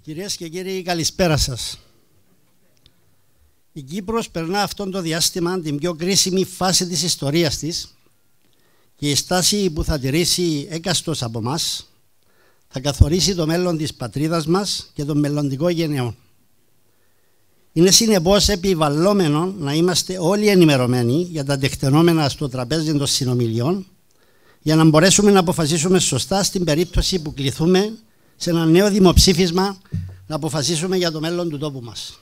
Κυρίες και κύριοι, καλησπέρα σας. Η Κύπρος περνά αυτόν το διάστημα την πιο κρίσιμη φάση της ιστορίας της και η στάση που θα τηρήσει έκαστος από μας θα καθορίσει το μέλλον της πατρίδας μας και των μελλοντικών γενεών. Είναι συνεπώς επιβαλλόμενο να είμαστε όλοι ενημερωμένοι για τα τεκτενόμενα στο τραπέζι των συνομιλιών για να μπορέσουμε να αποφασίσουμε σωστά στην περίπτωση που κληθούμε σε ένα νέο δημοψήφισμα να αποφασίσουμε για το μέλλον του τόπου μας.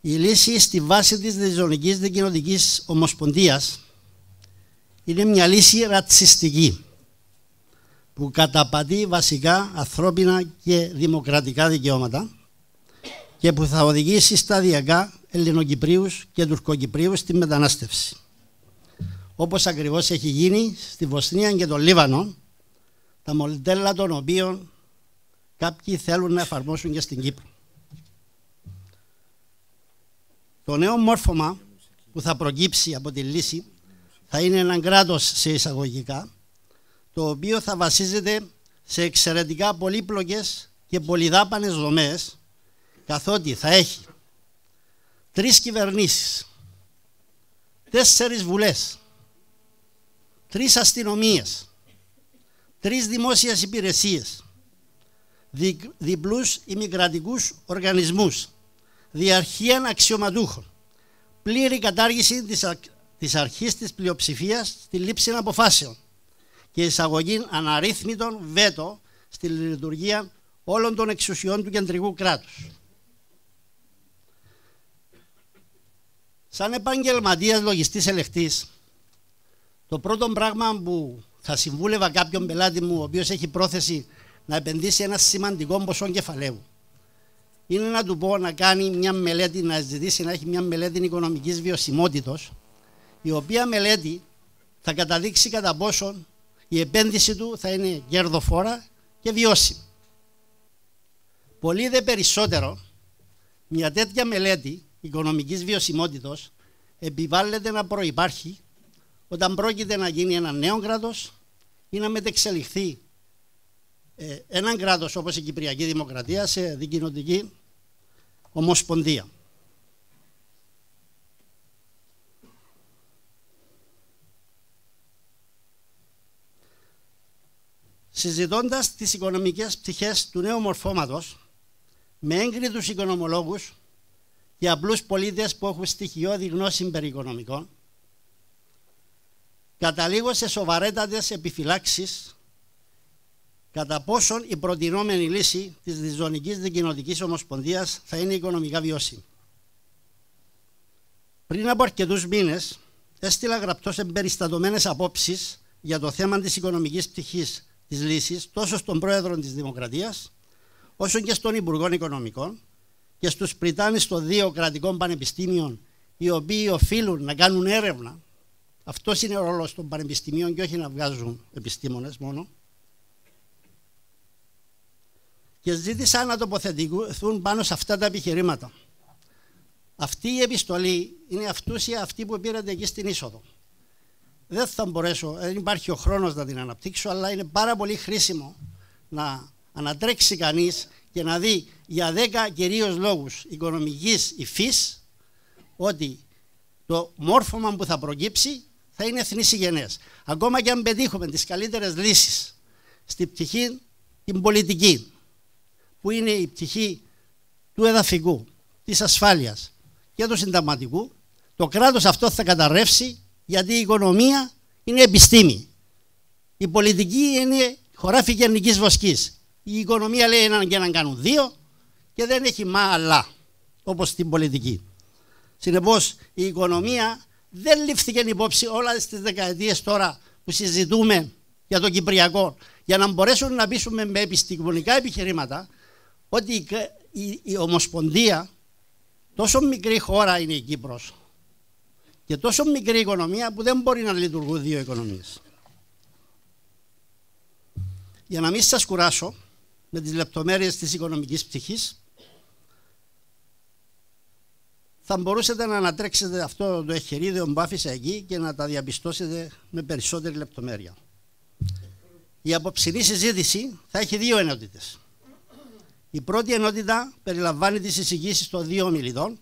Η λύση στη βάση της Διζωνικής Δικοινοτικής Ομοσπονδίας είναι μια λύση ρατσιστική που καταπατεί βασικά ανθρώπινα και δημοκρατικά δικαιώματα και που θα οδηγήσει σταδιακά Ελληνοκυπρίους και Τουρκοκυπρίους στη μετανάστευση. Όπως ακριβώς έχει γίνει στη Βοσνία και το Λίβανο, τα μοντέλα των οποίων κάποιοι θέλουν να εφαρμόσουν και στην Κύπρο. Το νέο μόρφωμα που θα προκύψει από τη λύση θα είναι ένα κράτος σε εισαγωγικά, το οποίο θα βασίζεται σε εξαιρετικά πολύπλοκες και πολυδάπανες δομές, καθότι θα έχει 3 κυβερνήσεις, 4 βουλές, 3 αστυνομίες, 3 δημόσιες υπηρεσίες, διπλούς ημικρατικούς οργανισμούς, διαρχία αξιωματούχων, πλήρη κατάργηση της αρχής της πλειοψηφίας στη λήψη αποφάσεων και εισαγωγή αναρρύθμιτων βέτο στη λειτουργία όλων των εξουσιών του κεντρικού κράτους. Σαν επαγγελματίας λογιστής ελεκτής, το πρώτο πράγμα που θα συμβούλευα κάποιον πελάτη μου, ο οποίος έχει πρόθεση να επενδύσει ένα σημαντικό ποσό κεφαλαίου, είναι να του πω να κάνει μια μελέτη, να ζητήσει να έχει μια μελέτη οικονομικής βιωσιμότητος, η οποία μελέτη θα καταδείξει κατά πόσον η επένδυση του θα είναι κερδοφόρα και βιώσιμη. Πολύ δε περισσότερο, μια τέτοια μελέτη οικονομικής βιωσιμότητος επιβάλλεται να προϋπάρχει όταν πρόκειται να γίνει ένα νέο κράτος ή να μετεξελιχθεί έναν κράτος όπως η Κυπριακή Δημοκρατία σε δικοινοτική ομοσπονδία. Συζητώντας τις οικονομικές πτυχές του νέου μορφώματος με έγκριτους οικονομολόγους και απλούς πολίτες που έχουν στοιχειώδη γνώση περί οικονομικών, καταλήγω σε σοβαρέτατες επιφυλάξεις κατά πόσον η προτινόμενη λύση της Διζωνικής Δικοινοτικής Ομοσπονδίας θα είναι οικονομικά βιώσιμη. Πριν από αρκετούς μήνες έστειλα γραπτώς εμπεριστατωμένες απόψεις για το θέμα της οικονομικής πτυχής της λύσης τόσο στον Πρόεδρο της Δημοκρατίας όσο και στον Υπουργό Οικονομικών και στους πριτάνεις των 2 κρατικών πανεπιστήμιων, οι οποίοι οφείλουν να κάνουν έρευνα. Αυτός είναι ο ρόλος των πανεπιστημίων και όχι να βγάζουν επιστήμονες μόνο. Και ζήτησα να τοποθετηθούν πάνω σε αυτά τα επιχειρήματα. Αυτή η επιστολή είναι αυτούσια αυτή που πήρατε εκεί στην είσοδο. Δεν θα μπορέσω, δεν υπάρχει ο χρόνος να την αναπτύξω, αλλά είναι πάρα πολύ χρήσιμο να ανατρέξει κανείς και να δει για 10 κυρίως λόγους οικονομικής υφής ότι το μόρφωμα που θα προκύψει θα είναι εθνισυγενές. Ακόμα και αν πετύχουμε τις καλύτερες λύσεις στη πτυχή την πολιτική, που είναι η πτυχή του εδαφικού, της ασφάλειας και του συνταγματικού, το κράτος αυτό θα καταρρεύσει, γιατί η οικονομία είναι επιστήμη. Η πολιτική είναι χωράφι γενικής βοσκής. Η οικονομία λέει έναν και έναν κάνουν 2 και δεν έχει μα αλλά, όπως στην πολιτική. Συνεπώς η οικονομία δεν λήφθηκε υπόψη όλα τις δεκαετίες τώρα που συζητούμε για το Κυπριακό, για να μπορέσουν να πείσουμε με επιστημονικά επιχειρήματα ότι η Ομοσπονδία, τόσο μικρή χώρα είναι η Κύπρος και τόσο μικρή οικονομία που δεν μπορεί να λειτουργούν 2 οικονομίες. Για να μην σας κουράσω με τις λεπτομέρειες της οικονομικής πτυχής, θα μπορούσατε να ανατρέξετε αυτό το εχειρίδιο που άφησα εκεί και να τα διαπιστώσετε με περισσότερη λεπτομέρεια. Η απόψινή συζήτηση θα έχει 2 ενότητες. Η πρώτη ενότητα περιλαμβάνει τις εισηγήσεις των δύο ομιλητών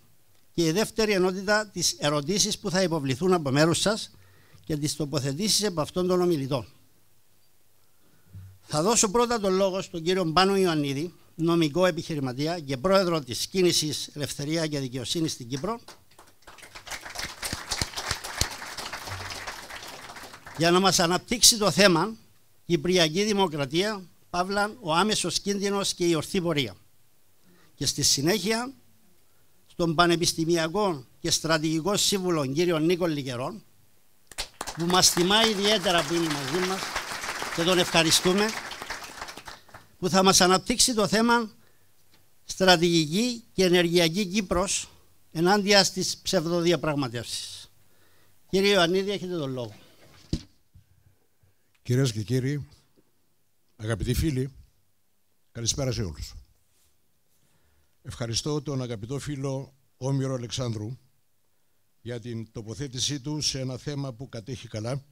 και η δεύτερη ενότητα τις ερωτήσεις που θα υποβληθούν από μέρους σας και τις τοποθετήσεις από αυτών των ομιλητών. Θα δώσω πρώτα τον λόγο στον κύριο Πάνο Ιωαννίδη, νομικό επιχειρηματία και πρόεδρο της κίνησης Ελευθερία και Δικαιοσύνη στην Κύπρο, για να μας αναπτύξει το θέμα Κυπριακή Δημοκρατία, παύλα ο άμεσος κίνδυνος και η ορθή πορεία. Και στη συνέχεια στον Πανεπιστημιακό και Στρατηγικό Σύμβουλο κύριο Νίκο Λικερών, που μας τιμά ιδιαίτερα που είναι μαζί μας και τον ευχαριστούμε, που θα μας αναπτύξει το θέμα στρατηγική και ενεργειακή Κύπρος ενάντια στις ψευδοδιαπραγματεύσεις. Κύριε Ιωαννίδη, έχετε τον λόγο. Κυρίες και κύριοι, αγαπητοί φίλοι, καλησπέρα σε όλους. Ευχαριστώ τον αγαπητό φίλο Όμηρο Αλεξάνδρου για την τοποθέτησή του σε ένα θέμα που κατέχει καλά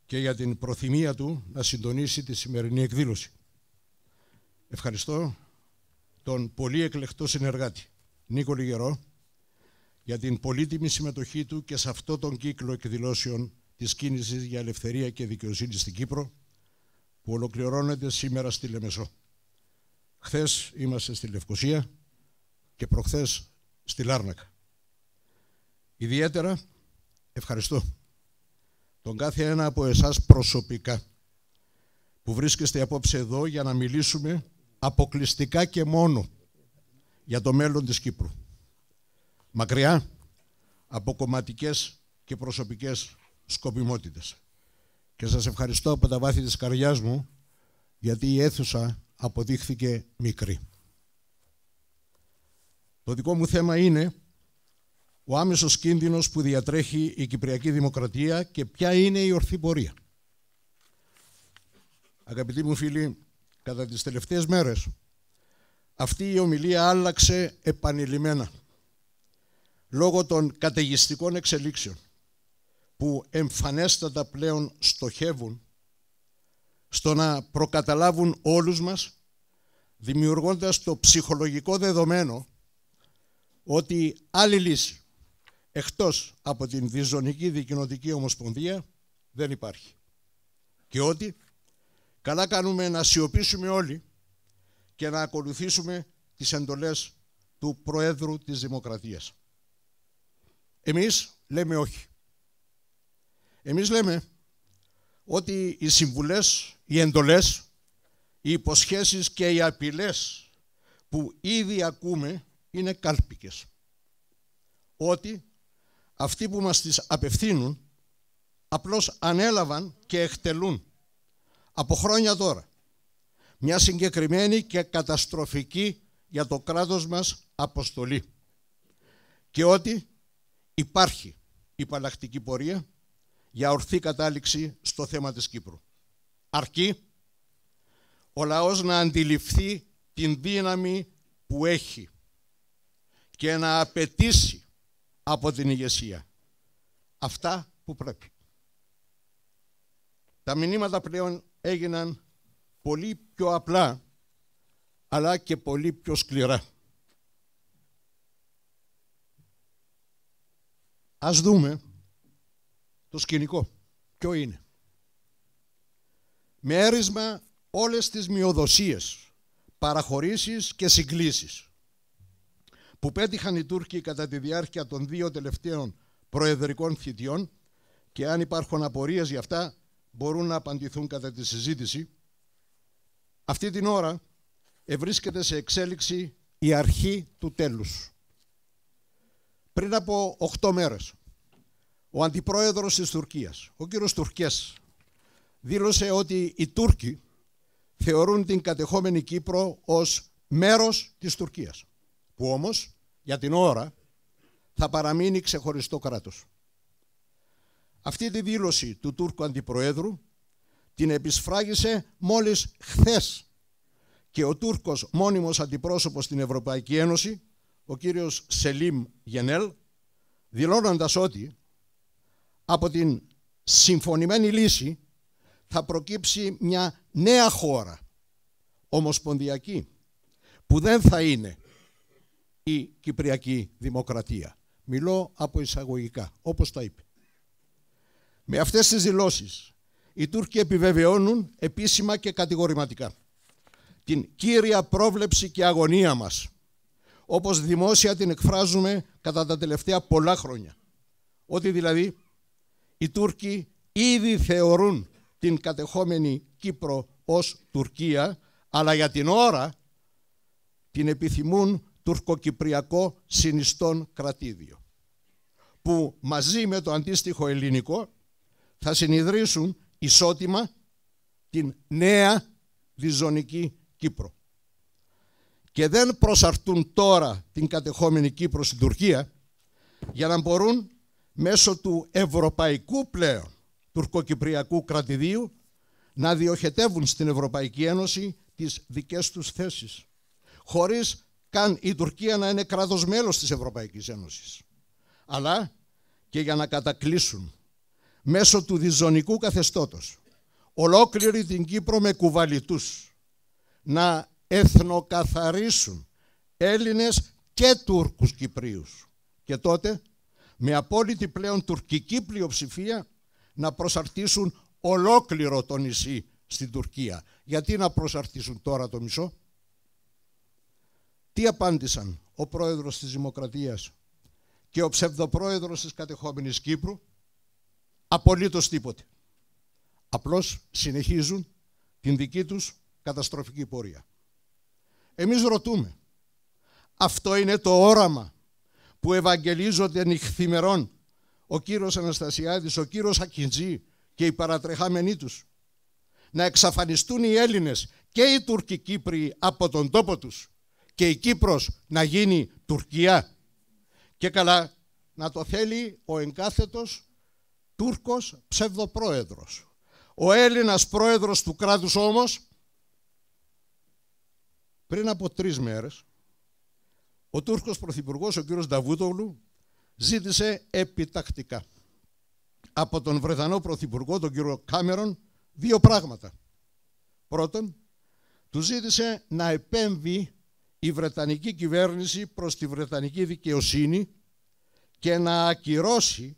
και για την προθυμία του να συντονίσει τη σημερινή εκδήλωση. Ευχαριστώ τον πολύ εκλεκτό συνεργάτη Νίκο Λικερό για την πολύτιμη συμμετοχή του και σε αυτό τον κύκλο εκδηλώσεων της κίνησης για ελευθερία και δικαιοσύνη στην Κύπρο, που ολοκληρώνεται σήμερα στη Λεμεσό. Χθες είμαστε στη Λευκοσία και προχθές στη Λάρνακα. Ιδιαίτερα ευχαριστώ τον κάθε ένα από εσάς προσωπικά που βρίσκεστε απόψε εδώ για να μιλήσουμε αποκλειστικά και μόνο για το μέλλον της Κύπρου. Μακριά από κομματικές και προσωπικές σκοπιμότητες. Και σας ευχαριστώ από τα βάθη της καρδιάς μου, γιατί η αίθουσα αποδείχθηκε μικρή. Το δικό μου θέμα είναι ο άμεσος κίνδυνος που διατρέχει η Κυπριακή Δημοκρατία και ποια είναι η ορθή πορεία. Αγαπητοί μου φίλοι, κατά τις τελευταίες μέρες αυτή η ομιλία άλλαξε επανειλημμένα λόγω των καταιγιστικών εξελίξεων που εμφανέστατα πλέον στοχεύουν στο να προκαταλάβουν όλους μας, δημιουργώντας το ψυχολογικό δεδομένο ότι άλλη λύση εκτός από την διζωνική δικοινοτική ομοσπονδία δεν υπάρχει. Και ότι καλά κάνουμε να σιωπήσουμε όλοι και να ακολουθήσουμε τις εντολές του Προέδρου της Δημοκρατίας. Εμείς λέμε όχι. Εμείς λέμε ότι οι συμβουλές, οι εντολές, οι υποσχέσεις και οι απειλές που ήδη ακούμε είναι κάλπικες. Ότι αυτοί που μας τις απευθύνουν απλώς ανέλαβαν και εκτελούν από χρόνια τώρα μια συγκεκριμένη και καταστροφική για το κράτος μας αποστολή. Και ότι υπάρχει υπαλλακτική πορεία για ορθή κατάληξη στο θέμα της Κύπρου. Αρκεί ο λαός να αντιληφθεί την δύναμη που έχει και να απαιτήσει από την ηγεσία αυτά που πρέπει. Τα μηνύματα πλέον έγιναν πολύ πιο απλά, αλλά και πολύ πιο σκληρά. Ας δούμε το σκηνικό. Ποιο είναι? Με έρισμα όλες τις μειοδοσίες, παραχωρήσεις και συγκλήσεις που πέτυχαν οι Τούρκοι κατά τη διάρκεια των 2 τελευταίων προεδρικών θητιών, και αν υπάρχουν απορίες για αυτά μπορούν να απαντηθούν κατά τη συζήτηση, αυτή την ώρα ευρίσκεται σε εξέλιξη η αρχή του τέλους. Πριν από 8 μέρες, ο αντιπρόεδρος της Τουρκίας, ο κύριος Τουρκές, δήλωσε ότι οι Τούρκοι θεωρούν την κατεχόμενη Κύπρο ως μέρος της Τουρκίας, που όμως για την ώρα θα παραμείνει ξεχωριστό κράτος. Αυτή τη δήλωση του Τούρκου αντιπροέδρου την επισφράγισε μόλις χθες και ο Τούρκος μόνιμος αντιπρόσωπος στην Ευρωπαϊκή Ένωση, ο κύριος Σελίμ Γενέλ, δηλώνοντας ότι από την συμφωνημένη λύση θα προκύψει μια νέα χώρα, ομοσπονδιακή, που δεν θα είναι η Κυπριακή Δημοκρατία. Μιλώ από εισαγωγικά, όπως τα είπε. Με αυτές τις δηλώσεις οι Τούρκοι επιβεβαιώνουν επίσημα και κατηγορηματικά την κύρια πρόβλεψη και αγωνία μας, όπως δημόσια την εκφράζουμε κατά τα τελευταία πολλά χρόνια. Ότι δηλαδή οι Τούρκοι ήδη θεωρούν την κατεχόμενη Κύπρο ως Τουρκία, αλλά για την ώρα την επιθυμούν τουρκοκυπριακό συνιστόν κρατήδιο, που μαζί με το αντίστοιχο ελληνικό θα συνιδρύσουν ισότιμα την νέα διζωνική Κύπρο. Και δεν προσαρτούν τώρα την κατεχόμενη Κύπρο στην Τουρκία για να μπορούν μέσω του ευρωπαϊκού πλέον τουρκοκυπριακού κρατηδίου να διοχετεύουν στην Ευρωπαϊκή Ένωση τις δικές τους θέσεις, χωρίς καν η Τουρκία να είναι κράτος μέλος της Ευρωπαϊκής Ένωσης, αλλά και για να κατακλείσουν μέσω του διζωνικού καθεστώτος ολόκληρη την Κύπρο με κουβαλητούς, να εθνοκαθαρίσουν Έλληνες και Τούρκους Κυπρίους, και τότε με απόλυτη πλέον τουρκική πλειοψηφία να προσαρτήσουν ολόκληρο το νησί στην Τουρκία. Γιατί να προσαρτήσουν τώρα το μισό? Τι απάντησαν ο πρόεδρος της Δημοκρατίας και ο ψευδοπρόεδρος της κατεχόμενης Κύπρου? Απολύτως τίποτε. Απλώς συνεχίζουν την δική τους καταστροφική πορεία. Εμείς ρωτούμε, αυτό είναι το όραμα που ευαγγελίζονται νυχθημερών ο κύριος Αναστασιάδης, ο κύριος Ακιντζή και οι παρατρεχάμενοι τους? Να εξαφανιστούν οι Έλληνες και οι Τούρκοι Κύπριοι από τον τόπο τους και η Κύπρος να γίνει Τουρκία? Και καλά να το θέλει ο εγκάθετος Τούρκος ψευδοπρόεδρος. Ο Έλληνας πρόεδρος του κράτους όμως, πριν από 3 μέρες, ο Τούρκος πρωθυπουργός, ο κύριος Νταβούτογλου, ζήτησε επιτακτικά από τον Βρετανό πρωθυπουργό, τον κύριο Κάμερον, 2 πράγματα. Πρώτον, του ζήτησε να επέμβει η Βρετανική κυβέρνηση προς τη Βρετανική δικαιοσύνη και να ακυρώσει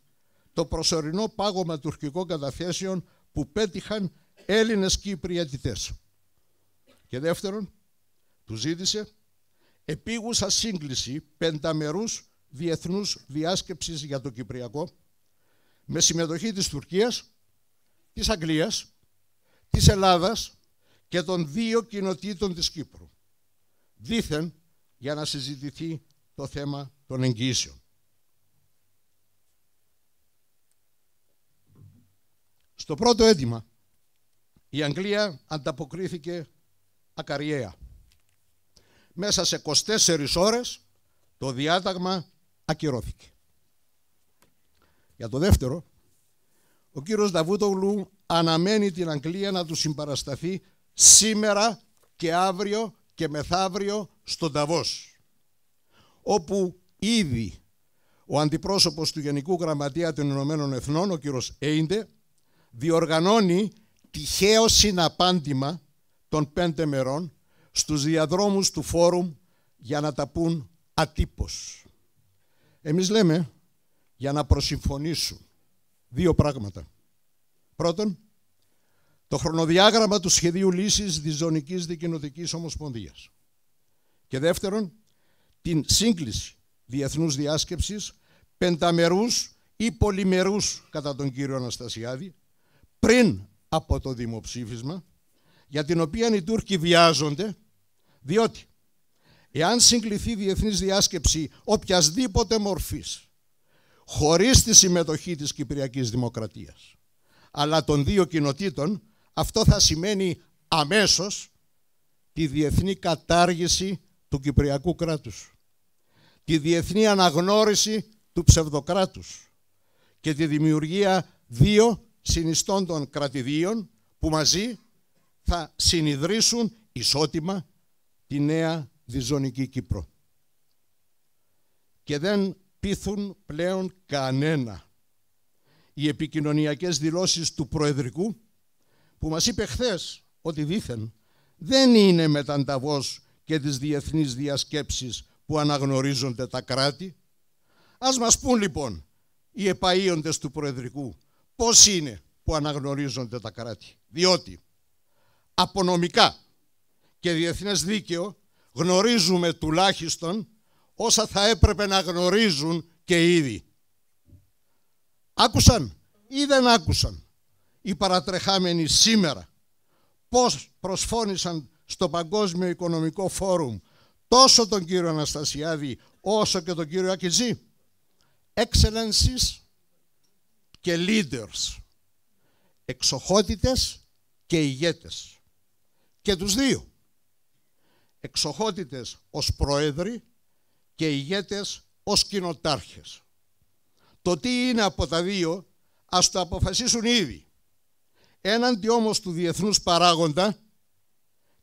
το προσωρινό πάγωμα τουρκικών καταθέσεων που πέτυχαν Έλληνες Κύπριοι αιτητές. Και δεύτερον, του ζήτησε επίγουσα σύγκληση 5μερούς διεθνούς διάσκεψης για το Κυπριακό με συμμετοχή της Τουρκίας, της Αγγλίας, της Ελλάδας και των 2 κοινοτήτων της Κύπρου, δήθεν για να συζητηθεί το θέμα των εγγυήσεων. Στο πρώτο αίτημα η Αγγλία ανταποκρίθηκε ακαριέα. Μέσα σε 24 ώρες το διάταγμα ακυρώθηκε. Για το δεύτερο, ο κύριος Νταβούτογλου αναμένει την Αγγλία να του συμπαρασταθεί σήμερα και αύριο και μεθαύριο στον Νταβός, όπου ήδη ο αντιπρόσωπος του Γενικού Γραμματεία των Ηνωμένων Εθνών, ο κύριος Έιντε, διοργανώνει τυχαίο συναπάντημα των 5 μερών στους διαδρόμους του φόρουμ για να τα πούν ατύπως. Εμείς λέμε για να προσυμφωνήσουν 2 πράγματα. Πρώτον, το χρονοδιάγραμμα του σχεδίου λύσης διζωνικής δικοινοτικής ομοσπονδίας. Και δεύτερον, την σύγκληση διεθνούς διάσκεψης 5μερούς ή πολυμερούς κατά τον κύριο Αναστασιάδη πριν από το δημοψήφισμα, για την οποία οι Τούρκοι βιάζονται, διότι εάν συγκληθεί διεθνής διάσκεψη οποιασδήποτε μορφής χωρίς τη συμμετοχή της Κυπριακής Δημοκρατίας αλλά των 2 κοινοτήτων, αυτό θα σημαίνει αμέσως τη διεθνή κατάργηση του Κυπριακού κράτους, τη διεθνή αναγνώριση του ψευδοκράτους και τη δημιουργία 2 συνιστόντων κρατηδίων που μαζί θα συνιδρύσουν ισότιμα τη νέα διζωνική Κύπρο. Και δεν πείθουν πλέον κανένα οι επικοινωνιακές δηλώσεις του Προεδρικού, που μας είπε χθες ότι δήθεν δεν είναι μετανταβός και τις διεθνείς διασκέψεις που αναγνωρίζονται τα κράτη. Ας μας πούν λοιπόν οι επαΐοντες του Προεδρικού πώς είναι που αναγνωρίζονται τα κράτη. Διότι από νομικά και διεθνές δίκαιο γνωρίζουμε τουλάχιστον όσα θα έπρεπε να γνωρίζουν και ήδη. Άκουσαν ή δεν άκουσαν οι παρατρεχάμενοι σήμερα πώς προσφώνησαν στο Παγκόσμιο Οικονομικό Φόρουμ τόσο τον κύριο Αναστασιάδη όσο και τον κύριο Ακιτζή? Excellencies και leaders, εξοχότητες και ηγέτες, και τους δύο. Εξοχότητες ως πρόεδροι και ηγέτες ως κοινοτάρχες. Το τι είναι από τα δύο ας το αποφασίσουν ήδη. Έναντι όμως του διεθνούς παράγοντα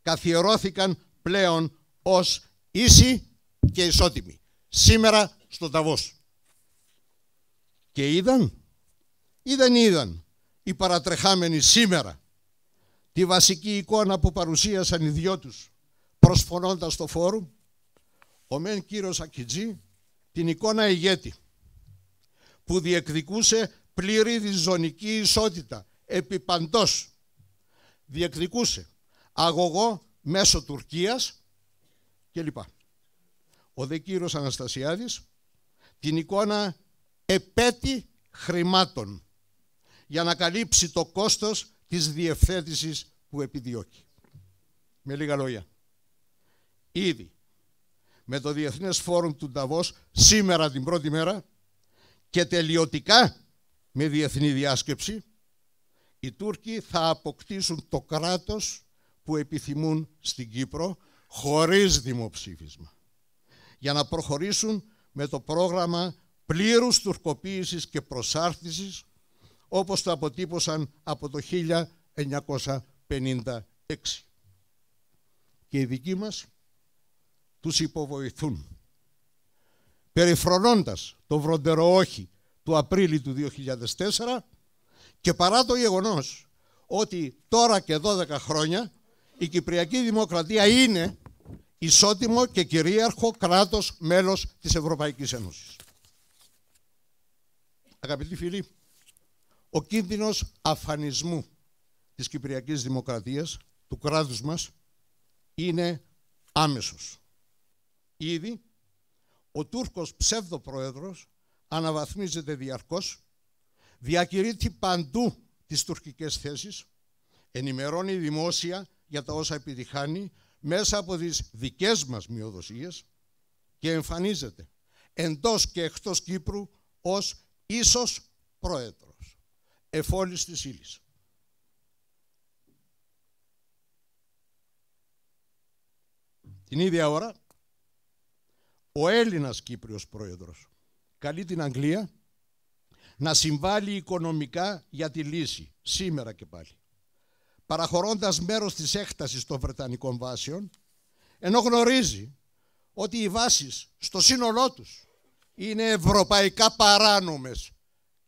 καθιερώθηκαν πλέον ως ίσοι και ισότιμοι σήμερα στο Νταβός. Και είδαν ή δεν είδαν οι παρατρεχάμενοι σήμερα τη βασική εικόνα που παρουσίασαν οι δυο τους προσφωνώντας στο φόρουμ? Ο μεν κύριος Ακιτζή την εικόνα ηγέτη που διεκδικούσε πλήρη διζωνική ισότητα επί παντός. Διεκδικούσε αγωγό μέσω Τουρκίας κλπ. Ο δε κύριος Αναστασιάδης την εικόνα επέτη χρημάτων για να καλύψει το κόστος της διευθέτησης που επιδιώκει. Με λίγα λόγια, ήδη με το Διεθνές Φόρουμ του Νταβός σήμερα την πρώτη μέρα και τελειωτικά με διεθνή διάσκεψη, οι Τούρκοι θα αποκτήσουν το κράτος που επιθυμούν στην Κύπρο χωρίς δημοψήφισμα, για να προχωρήσουν με το πρόγραμμα πλήρους τουρκοποίησης και προσάρτησης όπως το αποτύπωσαν από το 1956. Και οι δικοί μας τους υποβοηθούν, περιφρονώντας το βροντερό όχι του Απρίλη του 2004 και παρά το γεγονός ότι τώρα και 12 χρόνια η Κυπριακή Δημοκρατία είναι ισότιμο και κυρίαρχο κράτος μέλος της Ευρωπαϊκής Ένωσης. Αγαπητοί φίλοι, ο κίνδυνος αφανισμού της Κυπριακής Δημοκρατίας, του κράτους μας, είναι άμεσος. Ήδη ο Τούρκος ψεύδο-πρόεδρος αναβαθμίζεται διαρκώς, διακηρύττει παντού τις τουρκικές θέσεις, ενημερώνει δημόσια για τα όσα επιτυχάνει μέσα από τις δικές μας μειοδοσίες και εμφανίζεται εντός και εκτός Κύπρου ως ίσος πρόεδρος, εφόλης της ύλης. Την ίδια ώρα, ο Έλληνας Κύπριος πρόεδρος καλεί την Αγγλία να συμβάλλει οικονομικά για τη λύση, σήμερα και πάλι, παραχωρώντας μέρος της έκτασης των Βρετανικών βάσεων, ενώ γνωρίζει ότι οι βάσεις στο σύνολό τους είναι ευρωπαϊκά παράνομες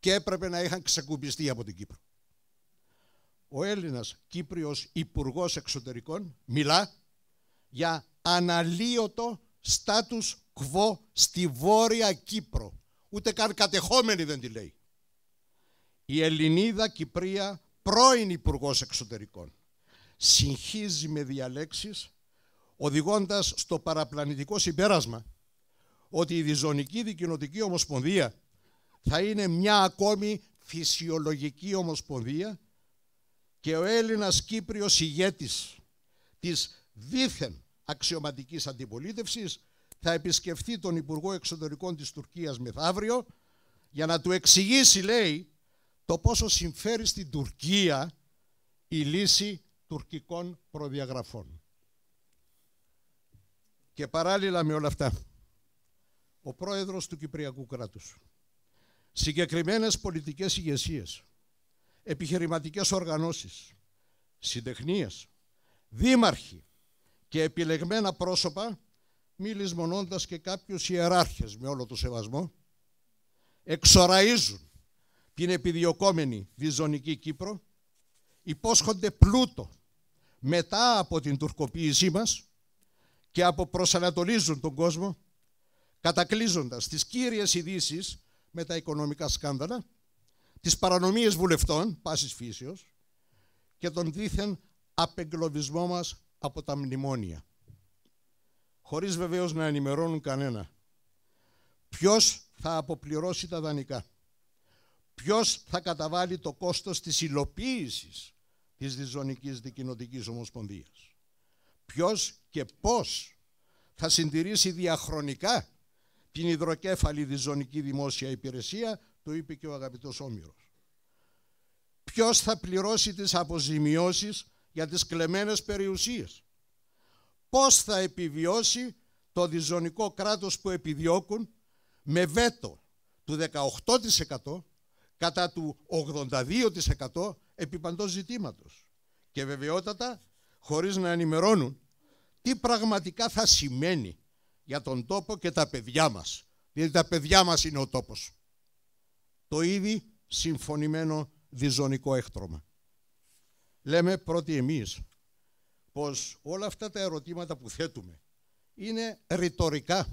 και έπρεπε να είχαν ξεκουμπιστεί από την Κύπρο. Ο Έλληνας Κύπριος Υπουργός Εξωτερικών μιλά για αναλύωτο status quo στη Βόρεια Κύπρο. Ούτε καν κατεχόμενη δεν τη λέει. Η Ελληνίδα Κυπρία πρώην Υπουργός Εξωτερικών συγχύζει με διαλέξεις, οδηγώντας στο παραπλανητικό συμπέρασμα ότι η Διζωνική Δικοινοτική Ομοσπονδία θα είναι μια ακόμη φυσιολογική ομοσπονδία και ο Έλληνας Κύπριος ηγέτης της δήθεν αξιωματικής αντιπολίτευσης θα επισκεφθεί τον Υπουργό Εξωτερικών της Τουρκίας μεθαύριο για να του εξηγήσει, λέει, το πόσο συμφέρει στην Τουρκία η λύση τουρκικών προδιαγραφών. Και παράλληλα με όλα αυτά, ο πρόεδρος του Κυπριακού κράτους, συγκεκριμένες πολιτικές ηγεσίες, επιχειρηματικές οργανώσεις, συντεχνίες, δήμαρχοι και επιλεγμένα πρόσωπα, μη λησμονώντας και κάποιους ιεράρχες με όλο το σεβασμό, εξοραίζουν την επιδιωκόμενη διζωνική Κύπρο, υπόσχονται πλούτο μετά από την τουρκοποίησή μας και αποπροσανατολίζουν τον κόσμο, κατακλείζοντας τις κύριες ειδήσεις με τα οικονομικά σκάνδαλα, τις παρανομίες βουλευτών πάσης φύσεως και τον δήθεν απεγκλωβισμό μας από τα μνημόνια, χωρίς βεβαίως να ενημερώνουν κανένα. Ποιος θα αποπληρώσει τα δανεικά, ποιος θα καταβάλει το κόστος της υλοποίησης της Διζωνικής Δικοινοτικής Ομοσπονδίας, ποιος και πώς θα συντηρήσει διαχρονικά την υδροκέφαλη διζωνική δημόσια υπηρεσία, το είπε και ο αγαπητός Όμηρος. Ποιος θα πληρώσει τις αποζημιώσεις για τις κλεμμένες περιουσίες, πώς θα επιβιώσει το διζωνικό κράτος που επιδιώκουν με βέτο του 18% κατά του 82% επί παντός ζητήματος και βεβαιότατα χωρίς να ενημερώνουν τι πραγματικά θα σημαίνει για τον τόπο και τα παιδιά μας, διότι τα παιδιά μας είναι ο τόπος. Το ήδη συμφωνημένο διζωνικό έκτρωμα. Λέμε πρώτοι εμείς πως όλα αυτά τα ερωτήματα που θέτουμε είναι ρητορικά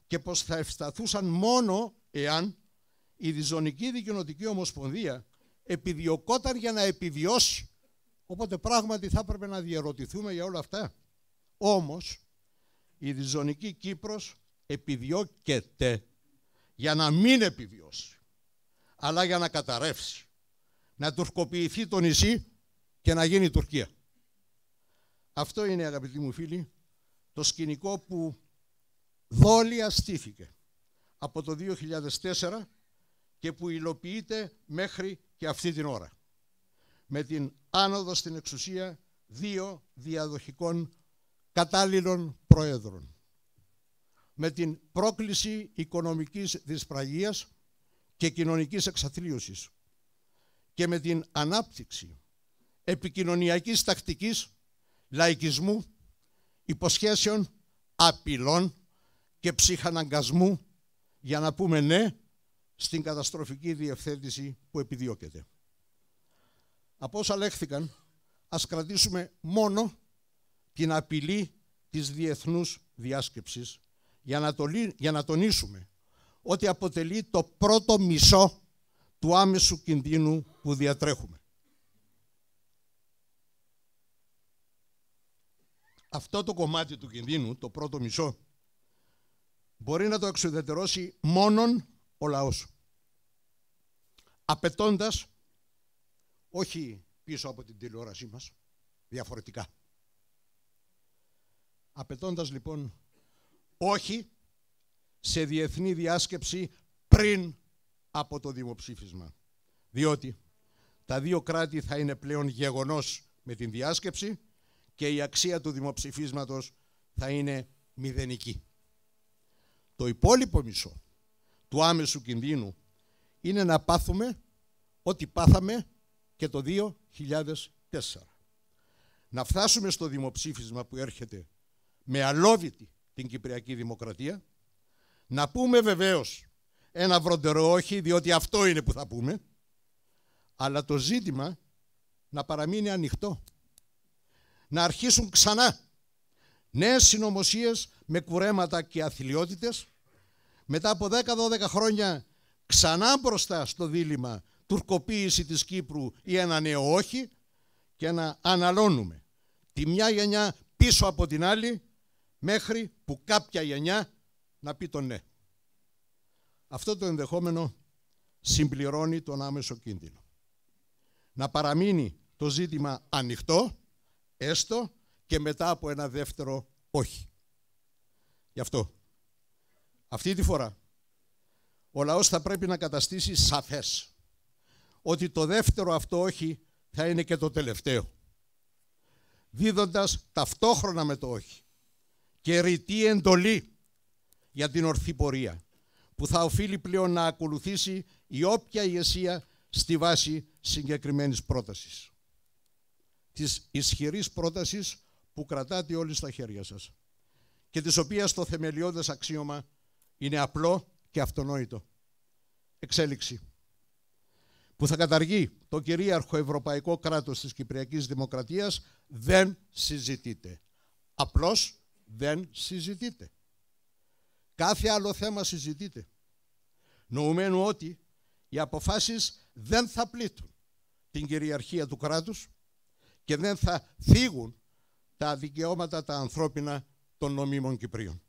και πως θα ευσταθούσαν μόνο εάν η Διζωνική Δικοινοτική Ομοσπονδία επιδιωκόταν για να επιβιώσει. Οπότε πράγματι θα έπρεπε να διερωτηθούμε για όλα αυτά. Όμως η Διζωνική Κύπρος επιδιώκεται για να μην επιβιώσει, αλλά για να καταρρεύσει, να τουρκοποιηθεί το νησί και να γίνει Τουρκία. Αυτό είναι, αγαπητοί μου φίλοι, το σκηνικό που δόλια στήθηκε από το 2004 και που υλοποιείται μέχρι και αυτή την ώρα, με την άνοδο στην εξουσία δύο διαδοχικών κατάλληλων προέδρων, με την πρόκληση οικονομικής δυσπραγίας και κοινωνικής εξαθλίωσης και με την ανάπτυξη επικοινωνιακής τακτικής λαϊκισμού, υποσχέσεων, απειλών και ψυχαναγκασμού για να πούμε ναι στην καταστροφική διευθέτηση που επιδιώκεται. Από όσα λέχθηκαν, ας κρατήσουμε μόνο την απειλή της διεθνούς διάσκεψης για να τονίσουμε ότι αποτελεί το πρώτο μισό του άμεσου κινδύνου που διατρέχουμε. Αυτό το κομμάτι του κινδύνου, το πρώτο μισό, μπορεί να το εξουδετερώσει μόνον ο λαός, απαιτώντας, όχι πίσω από την τηλεόρασή μας, διαφορετικά. Απαιτώντας λοιπόν όχι σε διεθνή διάσκεψη πριν από το δημοψήφισμα, διότι τα δύο κράτη θα είναι πλέον γεγονός με την διάσκεψη και η αξία του δημοψηφίσματος θα είναι μηδενική. Το υπόλοιπο μισό του άμεσου κινδύνου είναι να πάθουμε ό,τι πάθαμε και το 2004. Να φτάσουμε στο δημοψήφισμα που έρχεται με αλόβητη την Κυπριακή Δημοκρατία, να πούμε βεβαίως ένα βροντερό όχι, διότι αυτό είναι που θα πούμε, αλλά το ζήτημα να παραμείνει ανοιχτό. Να αρχίσουν ξανά νέες συνωμοσίες με κουρέματα και αθλιότητες, μετά από 10-12 χρόνια ξανά μπροστά στο δίλημμα τουρκοποίηση της Κύπρου ή ένα νέο όχι, και να αναλώνουμε τη μια γενιά πίσω από την άλλη μέχρι που κάποια γενιά να πει το ναι. Αυτό το ενδεχόμενο συμπληρώνει τον άμεσο κίνδυνο. Να παραμείνει το ζήτημα ανοιχτό, έστω και μετά από ένα δεύτερο όχι. Γι' αυτό, αυτή τη φορά, ο λαός θα πρέπει να καταστήσει σαφές ότι το δεύτερο αυτό όχι θα είναι και το τελευταίο, δίδοντας ταυτόχρονα με το όχι και ρητή εντολή για την ορθή πορεία που θα οφείλει πλέον να ακολουθήσει η όποια ηγεσία στη βάση συγκεκριμένης πρότασης. Της ισχυρής πρότασης που κρατάτε όλοι στα χέρια σας και της οποίας το θεμελιώδες αξίωμα είναι απλό και αυτονόητο. Εξέλιξη που θα καταργεί το κυρίαρχο ευρωπαϊκό κράτος της Κυπριακής Δημοκρατίας δεν συζητείται. Απλώς δεν συζητείται. Κάθε άλλο θέμα συζητείται. Νοουμένου ότι οι αποφάσεις δεν θα πλήττουν την κυριαρχία του κράτους και δεν θα θίγουν τα δικαιώματα τα ανθρώπινα των νομίμων Κυπρίων.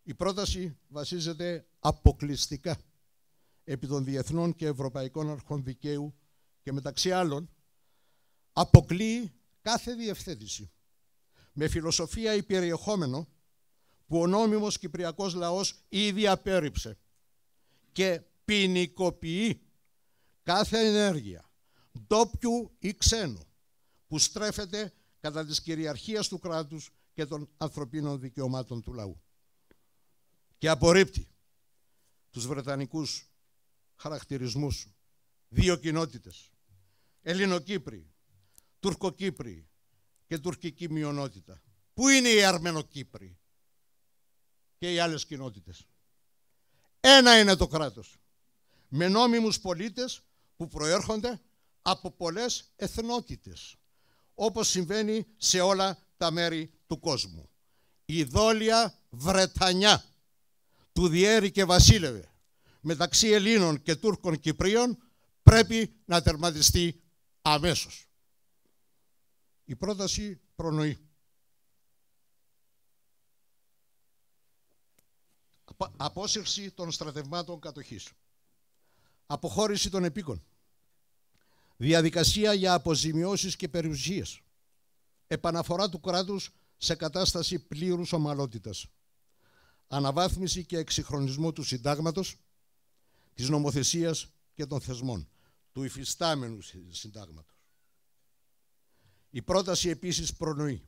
Η πρόταση βασίζεται αποκλειστικά επί των διεθνών και ευρωπαϊκών αρχών δικαίου και μεταξύ άλλων αποκλείει κάθε διευθέτηση με φιλοσοφία ή περιεχόμενο που ο νόμιμος κυπριακός λαός ήδη απέρριψε και ποινικοποιεί κάθε ενέργεια ντόπιου ή ξένου που στρέφεται κατά της κυριαρχίας του κράτους και των ανθρωπίνων δικαιωμάτων του λαού. Και απορρίπτει τους βρετανικούς χαρακτηρισμούς δύο κοινότητες, Ελληνοκύπροι, Τουρκοκύπροι και τουρκική μειονότητα. Πού είναι οι Αρμενοκύπροι και οι άλλες κοινότητες? Ένα είναι το κράτος, με νόμιμους πολίτες που προέρχονται από πολλές εθνότητες, όπως συμβαίνει σε όλα τα μέρη του κόσμου. Η δόλια Βρετανιά του διέρη και βασίλευε μεταξύ Ελλήνων και Τούρκων Κυπρίων πρέπει να τερματιστεί αμέσως. Η πρόταση προνοεί απόσυρση των στρατευμάτων κατοχής, αποχώρηση των επίκων, διαδικασία για αποζημιώσεις και περιουσίες, επαναφορά του κράτους σε κατάσταση πλήρους ομαλότητας, αναβάθμιση και εξυγχρονισμό του συντάγματος, της νομοθεσίας και των θεσμών, του υφιστάμενου συντάγματος. Η πρόταση επίσης προνοεί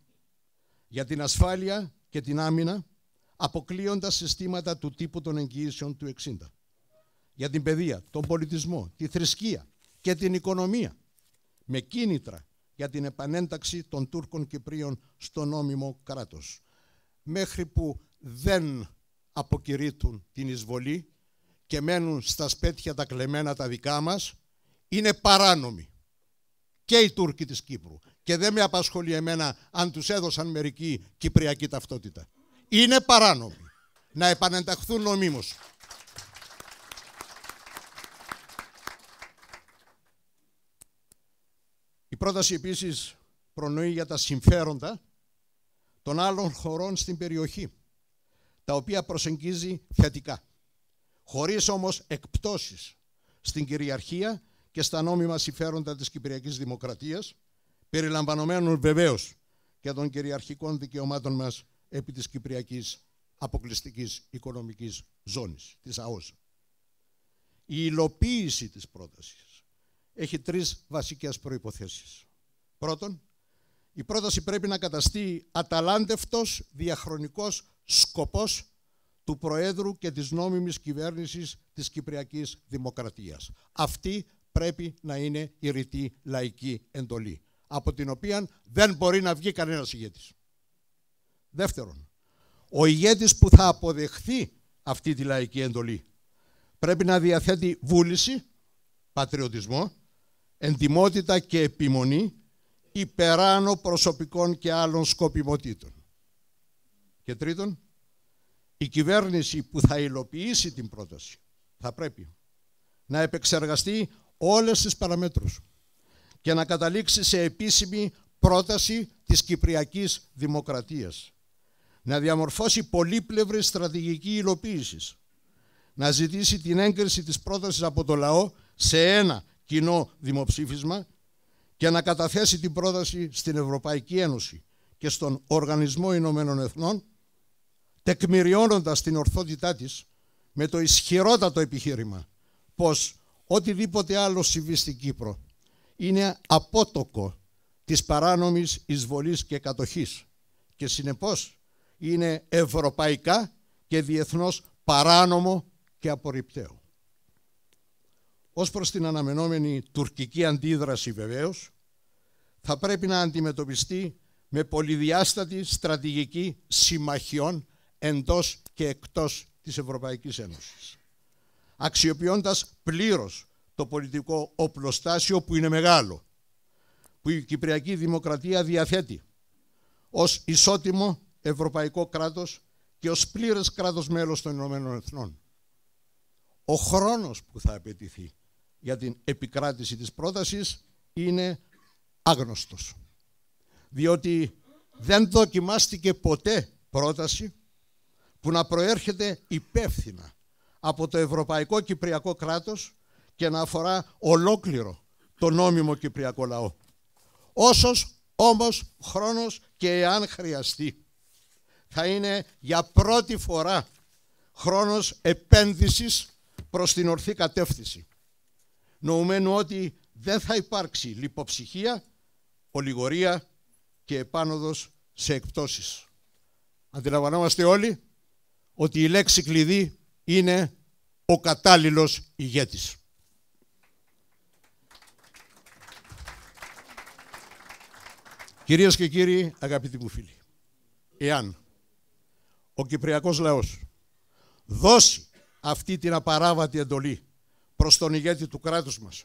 για την ασφάλεια και την άμυνα, αποκλείοντας συστήματα του τύπου των εγγυήσεων του 60, για την παιδεία, τον πολιτισμό, τη θρησκεία και την οικονομία, με κίνητρα για την επανένταξη των Τούρκων Κυπρίων στο νόμιμο κράτος, μέχρι που δεν αποκηρύττουν την εισβολή και μένουν στα σπέτια τα κλεμμένα τα δικά μας, είναι παράνομοι και οι Τούρκοι της Κύπρου. Και δεν με απασχολεί εμένα αν τους έδωσαν μερική κυπριακή ταυτότητα. Είναι παράνομοι να επανενταχθούν νομίμως. Η πρόταση επίσης προνοεί για τα συμφέροντα των άλλων χωρών στην περιοχή, τα οποία προσεγγίζει θετικά, χωρίς όμως εκπτώσεις στην κυριαρχία και στα νόμιμα συμφέροντα της Κυπριακής Δημοκρατίας, περιλαμβανομένων βεβαίως και των κυριαρχικών δικαιωμάτων μας επί της Κυπριακής Αποκλειστικής Οικονομικής Ζώνης, της ΑΟΣ. Η υλοποίηση της πρότασης έχει τρεις βασικές προϋποθέσεις. Πρώτον, η πρόταση πρέπει να καταστεί αταλάντευτος διαχρονικός σκοπός του Προέδρου και της νόμιμης κυβέρνησης της Κυπριακής Δημοκρατίας. Αυτή πρέπει να είναι η ρητή λαϊκή εντολή, από την οποία δεν μπορεί να βγει κανένας ηγέτης. Δεύτερον, ο ηγέτης που θα αποδεχθεί αυτή τη λαϊκή εντολή πρέπει να διαθέτει βούληση, πατριωτισμό, εντιμότητα και επιμονή υπεράνω προσωπικών και άλλων σκοπιμοτήτων. Και τρίτον, η κυβέρνηση που θα υλοποιήσει την πρόταση θα πρέπει να επεξεργαστεί όλες τις παραμέτρους και να καταλήξει σε επίσημη πρόταση της Κυπριακής Δημοκρατίας, να διαμορφώσει πολύπλευρη στρατηγική υλοποίησης, να ζητήσει την έγκριση της πρότασης από το λαό σε ένα κοινό δημοψήφισμα και να καταθέσει την πρόταση στην Ευρωπαϊκή Ένωση και στον Οργανισμό Ηνωμένων Εθνών, τεκμηριώνοντας την ορθότητά της με το ισχυρότατο επιχείρημα πως οτιδήποτε άλλο συμβεί στην Κύπρο είναι απότοκο της παράνομης εισβολής και κατοχής και συνεπώς είναι ευρωπαϊκά και διεθνώς παράνομο και απορριπταίο. Ως προς την αναμενόμενη τουρκική αντίδραση βεβαίως, θα πρέπει να αντιμετωπιστεί με πολυδιάστατη στρατηγική συμμαχιών εντός και εκτός της Ευρωπαϊκής Ένωσης, αξιοποιώντας πλήρως το πολιτικό οπλοστάσιο που είναι μεγάλο, που η Κυπριακή Δημοκρατία διαθέτει ως ισότιμο ευρωπαϊκό κράτος και ως πλήρες κράτος μέλος των Ηνωμένων Εθνών. Ο χρόνος που θα απαιτηθεί για την επικράτηση της πρότασης είναι άγνωστος, διότι δεν δοκιμάστηκε ποτέ πρόταση που να προέρχεται υπεύθυνα από το Ευρωπαϊκό Κυπριακό κράτος και να αφορά ολόκληρο το νόμιμο Κυπριακό λαό. Όσος όμως χρόνος και εάν χρειαστεί, θα είναι για πρώτη φορά χρόνος επένδυσης προς την ορθή κατεύθυνση, νοουμένου ότι δεν θα υπάρξει λιποψυχία, ολιγορία και επάνωδος σε εκπτώσεις. Αντιλαμβανόμαστε όλοι ότι η λέξη κλειδί είναι ο κατάλληλος ηγέτης. Κυρίες και κύριοι, αγαπητοί μου φίλοι, εάν ο Κυπριακός λαός δώσει αυτή την απαράβατη εντολή προς τον ηγέτη του κράτους μας,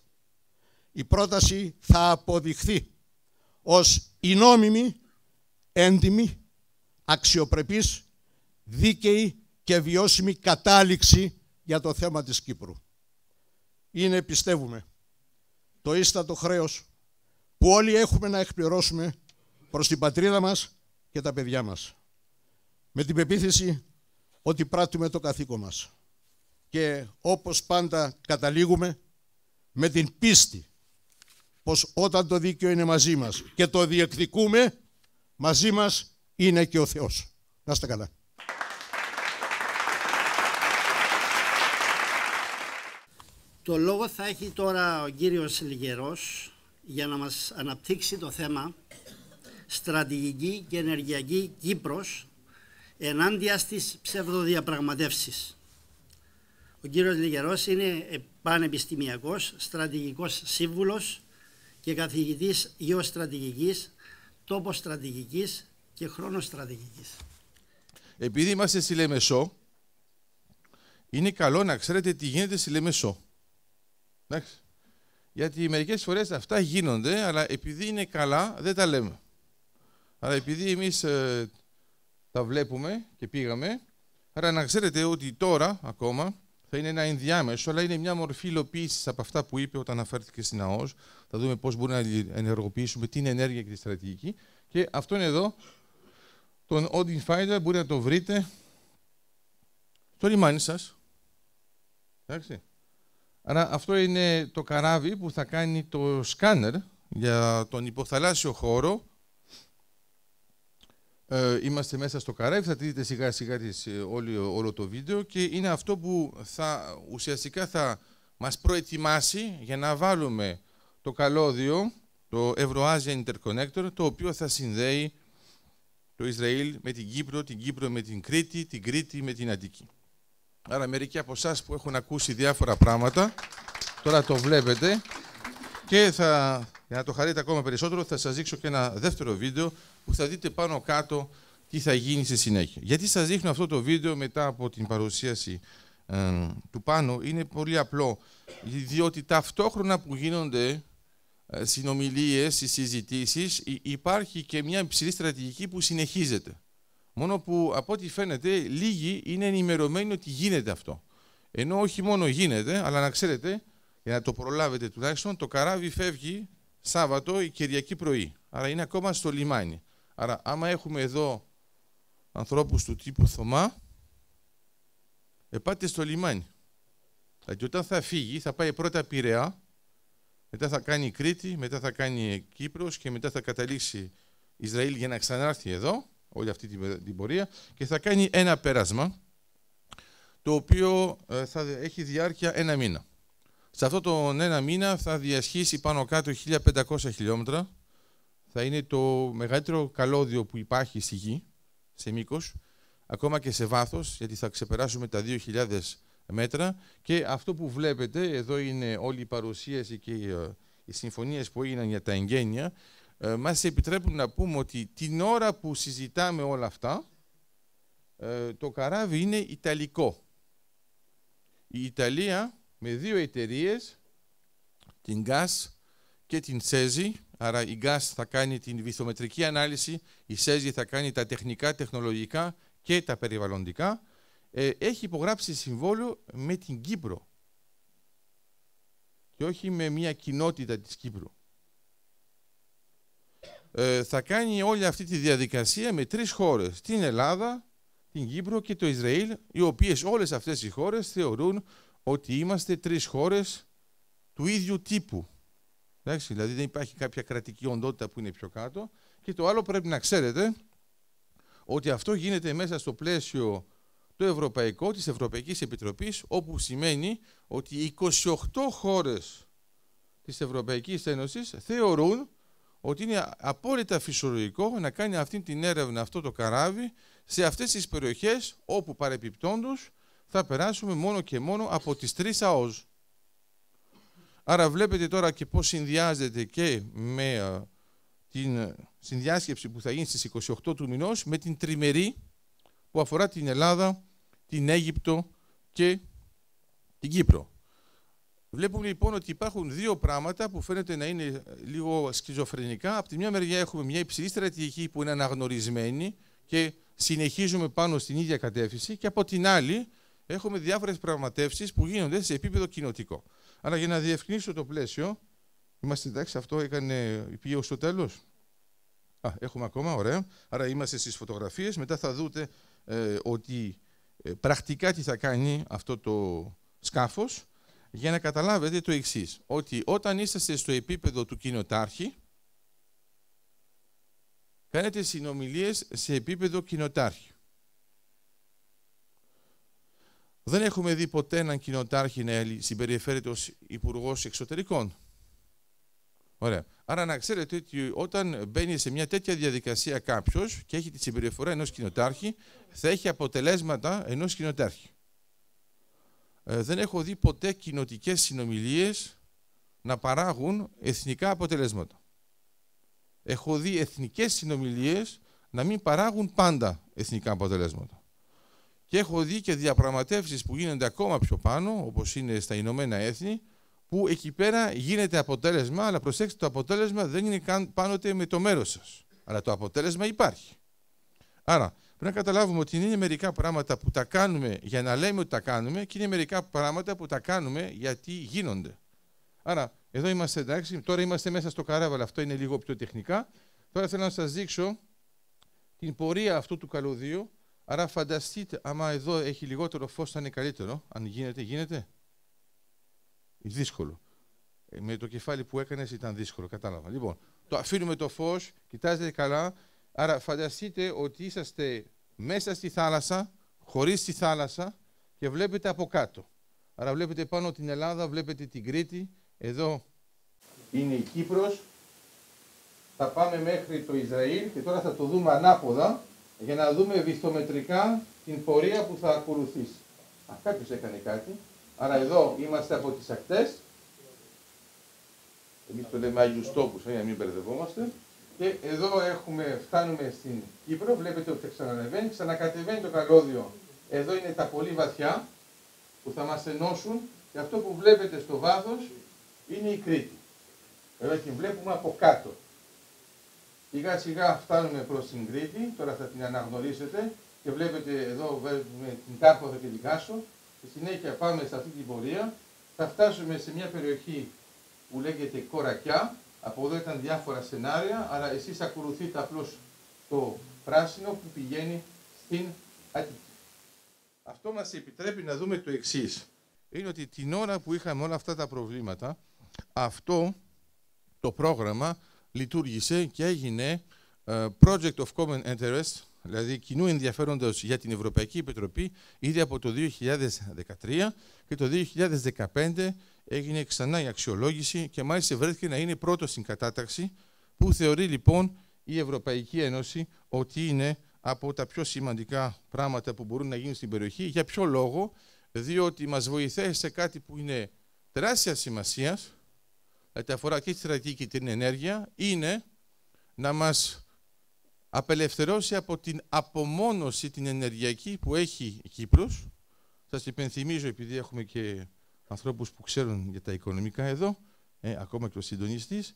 η πρόταση θα αποδειχθεί ως η νόμιμη, έντιμη, αξιοπρεπής, δίκαιη και βιώσιμη κατάληξη για το θέμα της Κύπρου. Είναι, πιστεύουμε, το ίστατο χρέος που όλοι έχουμε να εκπληρώσουμε προς την πατρίδα μας και τα παιδιά μας, με την πεποίθηση ότι πράττουμε το καθήκον μας και όπως πάντα καταλήγουμε με την πίστη πως όταν το δίκαιο είναι μαζί μας και το διεκδικούμε, μαζί μας είναι και ο Θεός. Να είστε καλά. Το λόγο θα έχει τώρα ο κύριος Λιγερός για να μας αναπτύξει το θέμα στρατηγική και ενεργειακή Κύπρος ενάντια στις ψευδοδιαπραγματεύσεις. Ο κύριος Λιγερός είναι πανεπιστημιακός, στρατηγικός σύμβουλος και καθηγητής γεωστρατηγικής, τοποστρατηγικής και χρονοστρατηγικής. Επειδή είμαστε στη Λεμεσό, είναι καλό να ξέρετε τι γίνεται στη Λεμεσό. Εντάξει. Γιατί μερικές φορές αυτά γίνονται, αλλά επειδή είναι καλά δεν τα λέμε. Αλλά επειδή εμείς τα βλέπουμε και πήγαμε, άρα να ξέρετε ότι τώρα ακόμα θα είναι ένα ενδιάμεσο, αλλά είναι μια μορφή υλοποίησης από αυτά που είπε όταν αναφέρθηκε στην ΑΟΣ. Θα δούμε πώς μπορούμε να ενεργοποιήσουμε την ενέργεια και τη στρατηγική. Και αυτόν εδώ, τον Odin Fighter, μπορείτε να το βρείτε στο λιμάνι σας. Εντάξει. Άρα αυτό είναι το καράβι που θα κάνει το σκάνερ για τον υποθαλάσσιο χώρο. Είμαστε μέσα στο καράβι, θα δείτε σιγά σιγά όλο το βίντεο και είναι αυτό που ουσιαστικά θα μας προετοιμάσει για να βάλουμε το καλώδιο, το Euro-Asia Interconnector, το οποίο θα συνδέει το Ισραήλ με την Κύπρο με την Κρήτη, την Κρήτη με την Αττική. Άρα μερικοί από εσάς που έχουν ακούσει διάφορα πράγματα, τώρα το βλέπετε και για να το χαρείτε ακόμα περισσότερο θα σας δείξω και ένα δεύτερο βίντεο που θα δείτε πάνω κάτω τι θα γίνει στη συνέχεια. Γιατί σας δείχνω αυτό το βίντεο μετά από την παρουσίαση του Πάνου, είναι πολύ απλό, διότι ταυτόχρονα που γίνονται συνομιλίες, συζητήσεις, υπάρχει και μια υψηλή στρατηγική που συνεχίζεται. Μόνο που από ό,τι φαίνεται λίγοι είναι ενημερωμένοι ότι γίνεται αυτό. Ενώ όχι μόνο γίνεται, αλλά να ξέρετε, για να το προλάβετε τουλάχιστον, το καράβι φεύγει Σάββατο ή Κυριακή πρωί. Άρα είναι ακόμα στο λιμάνι. Άρα άμα έχουμε εδώ ανθρώπους του τύπου Θωμά, πάτε στο λιμάνι. Δηλαδή όταν θα φύγει θα πάει πρώτα Πειραιά, μετά θα κάνει Κρήτη, μετά θα κάνει Κύπρος και μετά θα καταλήξει Ισραήλ για να ξανάρθει εδώ, όλη αυτή την πορεία, και θα κάνει ένα πέρασμα, το οποίο θα έχει διάρκεια 1 μήνα. Σε αυτό τον 1 μήνα θα διασχίσει πάνω κάτω 1500 χιλιόμετρα. Θα είναι το μεγαλύτερο καλώδιο που υπάρχει στη γη, σε μήκος, ακόμα και σε βάθος, γιατί θα ξεπεράσουμε τα 2000 μέτρα. Και αυτό που βλέπετε, εδώ είναι όλη η παρουσίαση και οι συμφωνίες που έγιναν για τα εγγένεια, μας επιτρέπουν να πούμε ότι την ώρα που συζητάμε όλα αυτά, το καράβι είναι ιταλικό. Η Ιταλία με 2 εταιρείες, την GAS και την CESI, άρα η ΓΚΑΣ θα κάνει την βυθομετρική ανάλυση, η ΣΕΖΙ θα κάνει τα τεχνικά, τεχνολογικά και τα περιβαλλοντικά. Έχει υπογράψει συμβόλαιο με την Κύπρο και όχι με μια κοινότητα της Κύπρου. Θα κάνει όλη αυτή τη διαδικασία με 3 χώρες, την Ελλάδα, την Κύπρο και το Ισραήλ, οι οποίες όλες αυτές οι χώρες θεωρούν ότι είμαστε 3 χώρες του ίδιου τύπου. Εντάξει, δηλαδή δεν υπάρχει κάποια κρατική οντότητα που είναι πιο κάτω. Και το άλλο πρέπει να ξέρετε ότι αυτό γίνεται μέσα στο πλαίσιο το ευρωπαϊκό της Ευρωπαϊκής Επιτροπής, όπου σημαίνει ότι 28 χώρες της Ευρωπαϊκής Ένωσης θεωρούν ότι είναι απόλυτα φυσιολογικό να κάνει αυτή την έρευνα, αυτό το καράβι, σε αυτές τις περιοχές όπου παρεπιπτόντως θα περάσουμε μόνο και μόνο από τις 3 ΑΟΣ. Άρα βλέπετε τώρα και πώς συνδυάζεται και με την συνδιάσκεψη που θα γίνει στις 28 του μηνός με την τριμερή που αφορά την Ελλάδα, την Αίγυπτο και την Κύπρο. Βλέπουμε λοιπόν ότι υπάρχουν 2 πράγματα που φαίνεται να είναι λίγο σκιζοφρενικά. Από τη μια μεριά έχουμε μια υψηλή στρατηγική που είναι αναγνωρισμένη και συνεχίζουμε πάνω στην ίδια κατεύθυνση, και από την άλλη έχουμε διάφορες πραγματεύσεις που γίνονται σε επίπεδο κοινοτικό. Άρα για να διευκρινίσω το πλαίσιο, είμαστε εντάξει, αυτό πήγε ως το τέλος. Έχουμε ακόμα, ωραία. Άρα είμαστε στις φωτογραφίες, μετά θα δείτε ότι πρακτικά τι θα κάνει αυτό το σκάφος, για να καταλάβετε το εξής, ότι όταν είσαστε στο επίπεδο του κοινοτάρχη, κάνετε συνομιλίες σε επίπεδο κοινοτάρχη. Δεν έχουμε δει ποτέ έναν κοινοτάρχη να συμπεριφέρεται ως υπουργός εξωτερικών. Ωραία. Άρα να ξέρετε ότι όταν μπαίνει σε μια τέτοια διαδικασία κάποιος και έχει τη συμπεριφορά ενός κοινοτάρχη, θα έχει αποτελέσματα ενός κοινοτάρχη. Δεν έχω δει ποτέ κοινοτικές συνομιλίες να παράγουν εθνικά αποτελέσματα. Έχω δει εθνικές συνομιλίες να μην παράγουν πάντα εθνικά αποτελέσματα. Και έχω δει και διαπραγματεύσεις που γίνονται ακόμα πιο πάνω, όπως είναι στα Ηνωμένα Έθνη, που εκεί πέρα γίνεται αποτέλεσμα, αλλά προσέξτε, το αποτέλεσμα δεν είναι καν πάντοτε με το μέρος σας. Αλλά το αποτέλεσμα υπάρχει. Άρα, πρέπει να καταλάβουμε ότι είναι μερικά πράγματα που τα κάνουμε για να λέμε ότι τα κάνουμε και είναι μερικά πράγματα που τα κάνουμε γιατί γίνονται. Άρα, εδώ είμαστε εντάξει, τώρα είμαστε μέσα στο καράβι, αλλά αυτό είναι λίγο πιο τεχνικά. Τώρα θέλω να σας δείξω την πορεία αυτού του καλωδίου. Άρα, φανταστείτε, άμα εδώ έχει λιγότερο φως, θα είναι καλύτερο. Αν γίνεται. Δύσκολο. Με το κεφάλι που έκανες ήταν δύσκολο, κατάλαβα. Λοιπόν, το αφήνουμε το φως, κοιτάζετε καλά. Άρα φανταστείτε ότι είσαστε μέσα στη θάλασσα, χωρίς τη θάλασσα και βλέπετε από κάτω. Άρα βλέπετε πάνω την Ελλάδα, βλέπετε την Κρήτη, εδώ είναι η Κύπρος. Θα πάμε μέχρι το Ισραήλ και τώρα θα το δούμε ανάποδα για να δούμε βυθομετρικά την πορεία που θα ακολουθήσει. Κάποιος έκανε κάτι. Άρα εδώ είμαστε από τις ακτές. Εμείς το λέμε Άγιους Τόπους, για να μην μπερδευόμαστε. Και εδώ φτάνουμε στην Κύπρο, βλέπετε ότι ξανανεβαίνει, ξανακατεβαίνει το καλώδιο. Εδώ είναι τα πολύ βαθιά που θα μας ενώσουν και αυτό που βλέπετε στο βάθος είναι η Κρήτη. Εδώ την βλέπουμε από κάτω. Σιγά σιγά φτάνουμε προς την Κρήτη, τώρα θα την αναγνωρίσετε και βλέπετε εδώ βλέπουμε την Κάρπαθο και την Κάσο. Στη συνέχεια πάμε σε αυτή την πορεία, θα φτάσουμε σε μια περιοχή που λέγεται Κορακιά. Από εδώ ήταν διάφορα σενάρια, αλλά εσείς ακολουθείτε απλώς το πράσινο που πηγαίνει στην Αττική. Αυτό μας επιτρέπει να δούμε το εξής. Είναι ότι την ώρα που είχαμε όλα αυτά τα προβλήματα, αυτό το πρόγραμμα λειτουργήσε και έγινε Project of Common Interest, δηλαδή κοινού ενδιαφέροντος για την Ευρωπαϊκή Επιτροπή, ήδη από το 2013 και το 2015 έγινε ξανά η αξιολόγηση και μάλιστα βρέθηκε να είναι πρώτο στην κατάταξη, που θεωρεί λοιπόν η Ευρωπαϊκή Ένωση ότι είναι από τα πιο σημαντικά πράγματα που μπορούν να γίνουν στην περιοχή. Για ποιο λόγο? Διότι μας βοηθάει σε κάτι που είναι τεράστια σημασίας, δηλαδή αφορά και τη στρατηγική και την ενέργεια, είναι να μας απελευθερώσει από την απομόνωση την ενεργειακή που έχει η Κύπρος. Σας υπενθυμίζω, επειδή έχουμε και ανθρώπους που ξέρουν για τα οικονομικά εδώ, ακόμα και ο συντονιστής,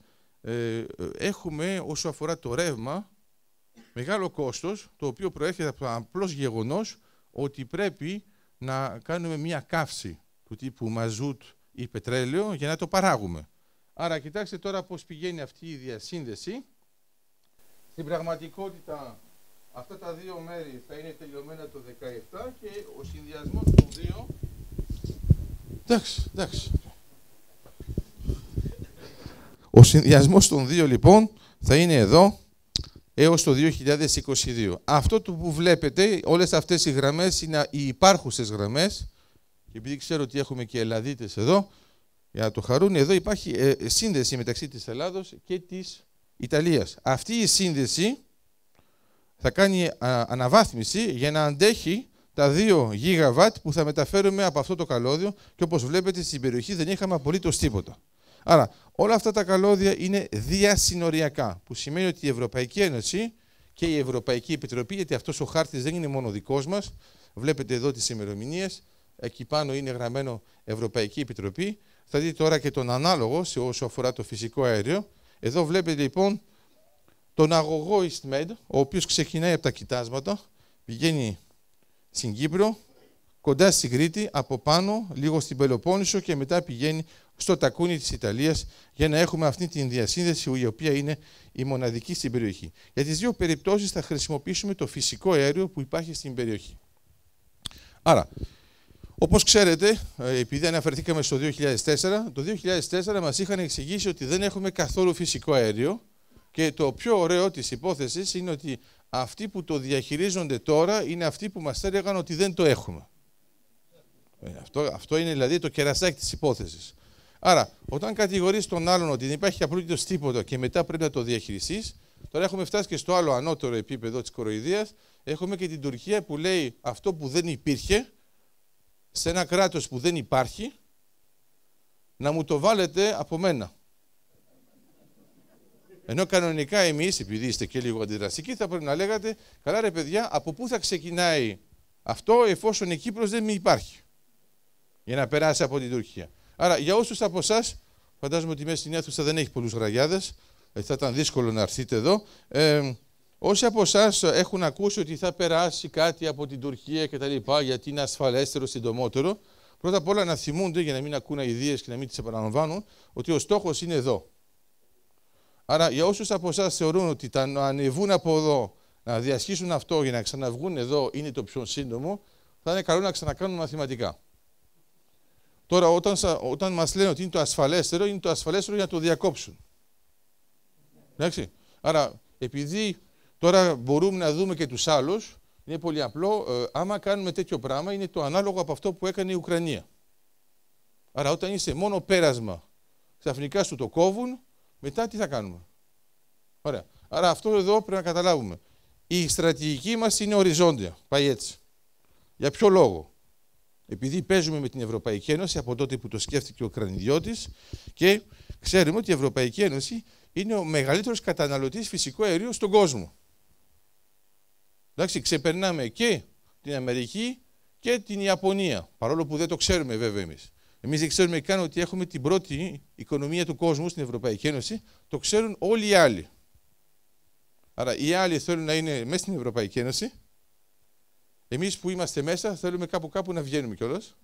έχουμε όσο αφορά το ρεύμα μεγάλο κόστος, το οποίο προέρχεται από το απλώς γεγονός ότι πρέπει να κάνουμε μια καύση του τύπου μαζούτ ή πετρέλαιο για να το παράγουμε. Άρα κοιτάξτε τώρα πώς πηγαίνει αυτή η διασύνδεση. Στην πραγματικότητα αυτά τα δύο μέρη θα είναι τελειωμένα το 17 και ο συνδυασμός των δύο... Εντάξει. Ο συνδυασμός των δύο λοιπόν θα είναι εδώ έως το 2022. Αυτό που βλέπετε, όλες αυτές οι γραμμές είναι οι υπάρχουσες γραμμές και επειδή ξέρω ότι έχουμε και Ελλαδίτες εδώ, για να το χαρούν, εδώ υπάρχει σύνδεση μεταξύ της Ελλάδος και της Ιταλίας. Αυτή η σύνδεση θα κάνει αναβάθμιση για να αντέχει τα 2 γίγαβατ που θα μεταφέρουμε από αυτό το καλώδιο και όπως βλέπετε στην περιοχή δεν είχαμε απολύτως τίποτα. Άρα όλα αυτά τα καλώδια είναι διασυνοριακά, που σημαίνει ότι η Ευρωπαϊκή Ένωση και η Ευρωπαϊκή Επιτροπή, γιατί αυτός ο χάρτης δεν είναι μόνο δικός μας, βλέπετε εδώ τις ημερομηνίες, εκεί πάνω είναι γραμμένο Ευρωπαϊκή Επιτροπή, θα δείτε τώρα και τον ανάλογο σε όσο αφορά το φυσικό αέριο. Εδώ βλέπετε λοιπόν τον αγωγό EastMed, ο οποίος ξεκινάει από τα κοιτάσματα, πηγαίνει στην Κύπρο, κοντά στην Κρήτη, από πάνω, λίγο στην Πελοπόννησο και μετά πηγαίνει στο τακούνι της Ιταλίας για να έχουμε αυτή την διασύνδεση η οποία είναι η μοναδική στην περιοχή. Για τις δύο περιπτώσεις θα χρησιμοποιήσουμε το φυσικό αέριο που υπάρχει στην περιοχή. Άρα, όπως ξέρετε, επειδή αναφερθήκαμε στο 2004, το 2004 μας είχαν εξηγήσει ότι δεν έχουμε καθόλου φυσικό αέριο και το πιο ωραίο της υπόθεσης είναι ότι αυτοί που το διαχειρίζονται τώρα είναι αυτοί που μας έλεγαν ότι δεν το έχουμε. Αυτό είναι δηλαδή το κερασάκι της υπόθεσης. Άρα, όταν κατηγορείς τον άλλον ότι δεν υπάρχει απολύτως τίποτα και μετά πρέπει να το διαχειριστείς, τώρα έχουμε φτάσει και στο άλλο ανώτερο επίπεδο της κοροϊδίας, έχουμε και την Τουρκία που λέει αυτό που δεν υπήρχε, σε ένα κράτος που δεν υπάρχει, να μου το βάλετε από μένα. Ενώ κανονικά εμείς, επειδή είστε και λίγο αντιδραστικοί, θα πρέπει να λέγατε, καλά ρε παιδιά, από πού θα ξεκινάει αυτό εφόσον η Κύπρος δεν υπάρχει, για να περάσει από την Τουρκία. Άρα, για όσους από εσάς, φαντάζομαι ότι μέσα στην αίθουσα δεν έχει πολλούς γραγιάδες, θα ήταν δύσκολο να έρθετε εδώ. Όσοι από εσάς έχουν ακούσει ότι θα περάσει κάτι από την Τουρκία κτλ., γιατί είναι ασφαλέστερο, συντομότερο, πρώτα απ' όλα να θυμούνται, για να μην ακούν αηδίες και να μην τις επαναλαμβάνουν, ότι ο στόχος είναι εδώ. Άρα, για όσους από εσάς θεωρούν ότι να ανεβούν από εδώ, να διασχίσουν αυτό για να ξαναβγούν εδώ είναι το πιο σύντομο, θα είναι καλό να ξανακάνουν μαθηματικά. Τώρα, όταν μας λένε ότι είναι το ασφαλέστερο για να το διακόψουν. Εντάξει. Άρα, επειδή τώρα μπορούμε να δούμε και τους άλλους, είναι πολύ απλό, άμα κάνουμε τέτοιο πράγμα, είναι το ανάλογο από αυτό που έκανε η Ουκρανία. Άρα, όταν είσαι μόνο πέρασμα, ξαφνικά σου το κόβουν, μετά τι θα κάνουμε. Ωραία. Άρα, αυτό εδώ πρέπει να καταλάβουμε. Η στρατηγική μας είναι οριζόντια. Πάει έτσι. Για ποιο λόγο? Επειδή παίζουμε με την Ευρωπαϊκή Ένωση από τότε που το σκέφτηκε ο Κρανιδιώτης και ξέρουμε ότι η Ευρωπαϊκή Ένωση είναι ο μεγαλύτερος καταναλωτής φυσικού αερίου στον κόσμο. Εντάξει, ξεπερνάμε και την Αμερική και την Ιαπωνία, παρόλο που δεν το ξέρουμε βέβαια εμείς. Εμείς δεν ξέρουμε καν ότι έχουμε την πρώτη οικονομία του κόσμου στην Ευρωπαϊκή Ένωση, το ξέρουν όλοι οι άλλοι. Άρα οι άλλοι θέλουν να είναι μέσα στην Ευρωπαϊκή Ένωση. Εμείς που είμαστε μέσα θέλουμε κάπου να βγαίνουμε κιόλας.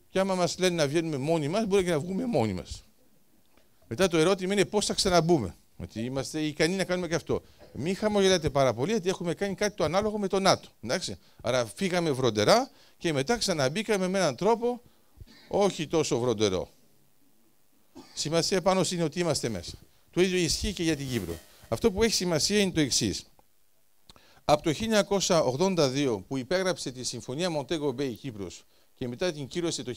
Και άμα μας λένε να βγαίνουμε μόνοι μας, μπορεί και να βγούμε μόνοι μας. Μετά το ερώτημα είναι πώς θα ξαναμπούμε. Ότι είμαστε ικανοί να κάνουμε και αυτό. Μην χαμογελάτε πάρα πολύ, γιατί έχουμε κάνει κάτι το ανάλογο με το ΝΑΤΟ. Εντάξει? Άρα φύγαμε βροντερά και μετά ξαναμπήκαμε με έναν τρόπο όχι τόσο βροντερό. Σημασία πάνω είναι ότι είμαστε μέσα. Το ίδιο ισχύει και για την Κύπρο. Αυτό που έχει σημασία είναι το εξής. Από το 1982 που υπέγραψε τη Συμφωνία Μοντέγκο Μπέι Κύπρος και μετά την κύρωσε το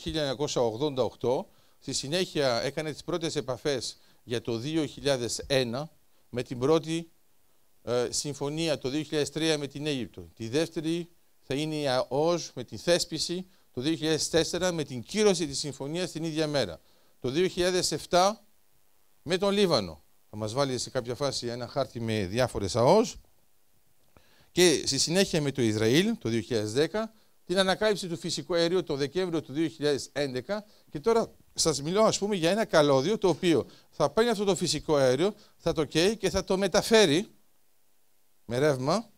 1988, στη συνέχεια έκανε τις πρώτες επαφές για το 2001 με την πρώτη συμφωνία το 2003 με την Αίγυπτο. Τη δεύτερη θα είναι η ΑΟΣ με τη θέσπιση το 2004 με την κύρωση της συμφωνίας την ίδια μέρα. Το 2007 με τον Λίβανο. Θα μας βάλει σε κάποια φάση ένα χάρτη με διάφορες ΑΟΣ. Και στη συνέχεια με το Ισραήλ το 2010, την ανακάλυψη του φυσικού αερίου το Δεκέμβριο του 2011 και τώρα σας μιλώ ας πούμε για ένα καλώδιο το οποίο θα παίρνει αυτό το φυσικό αέριο, θα το καίει και θα το μεταφέρει με ρεύμα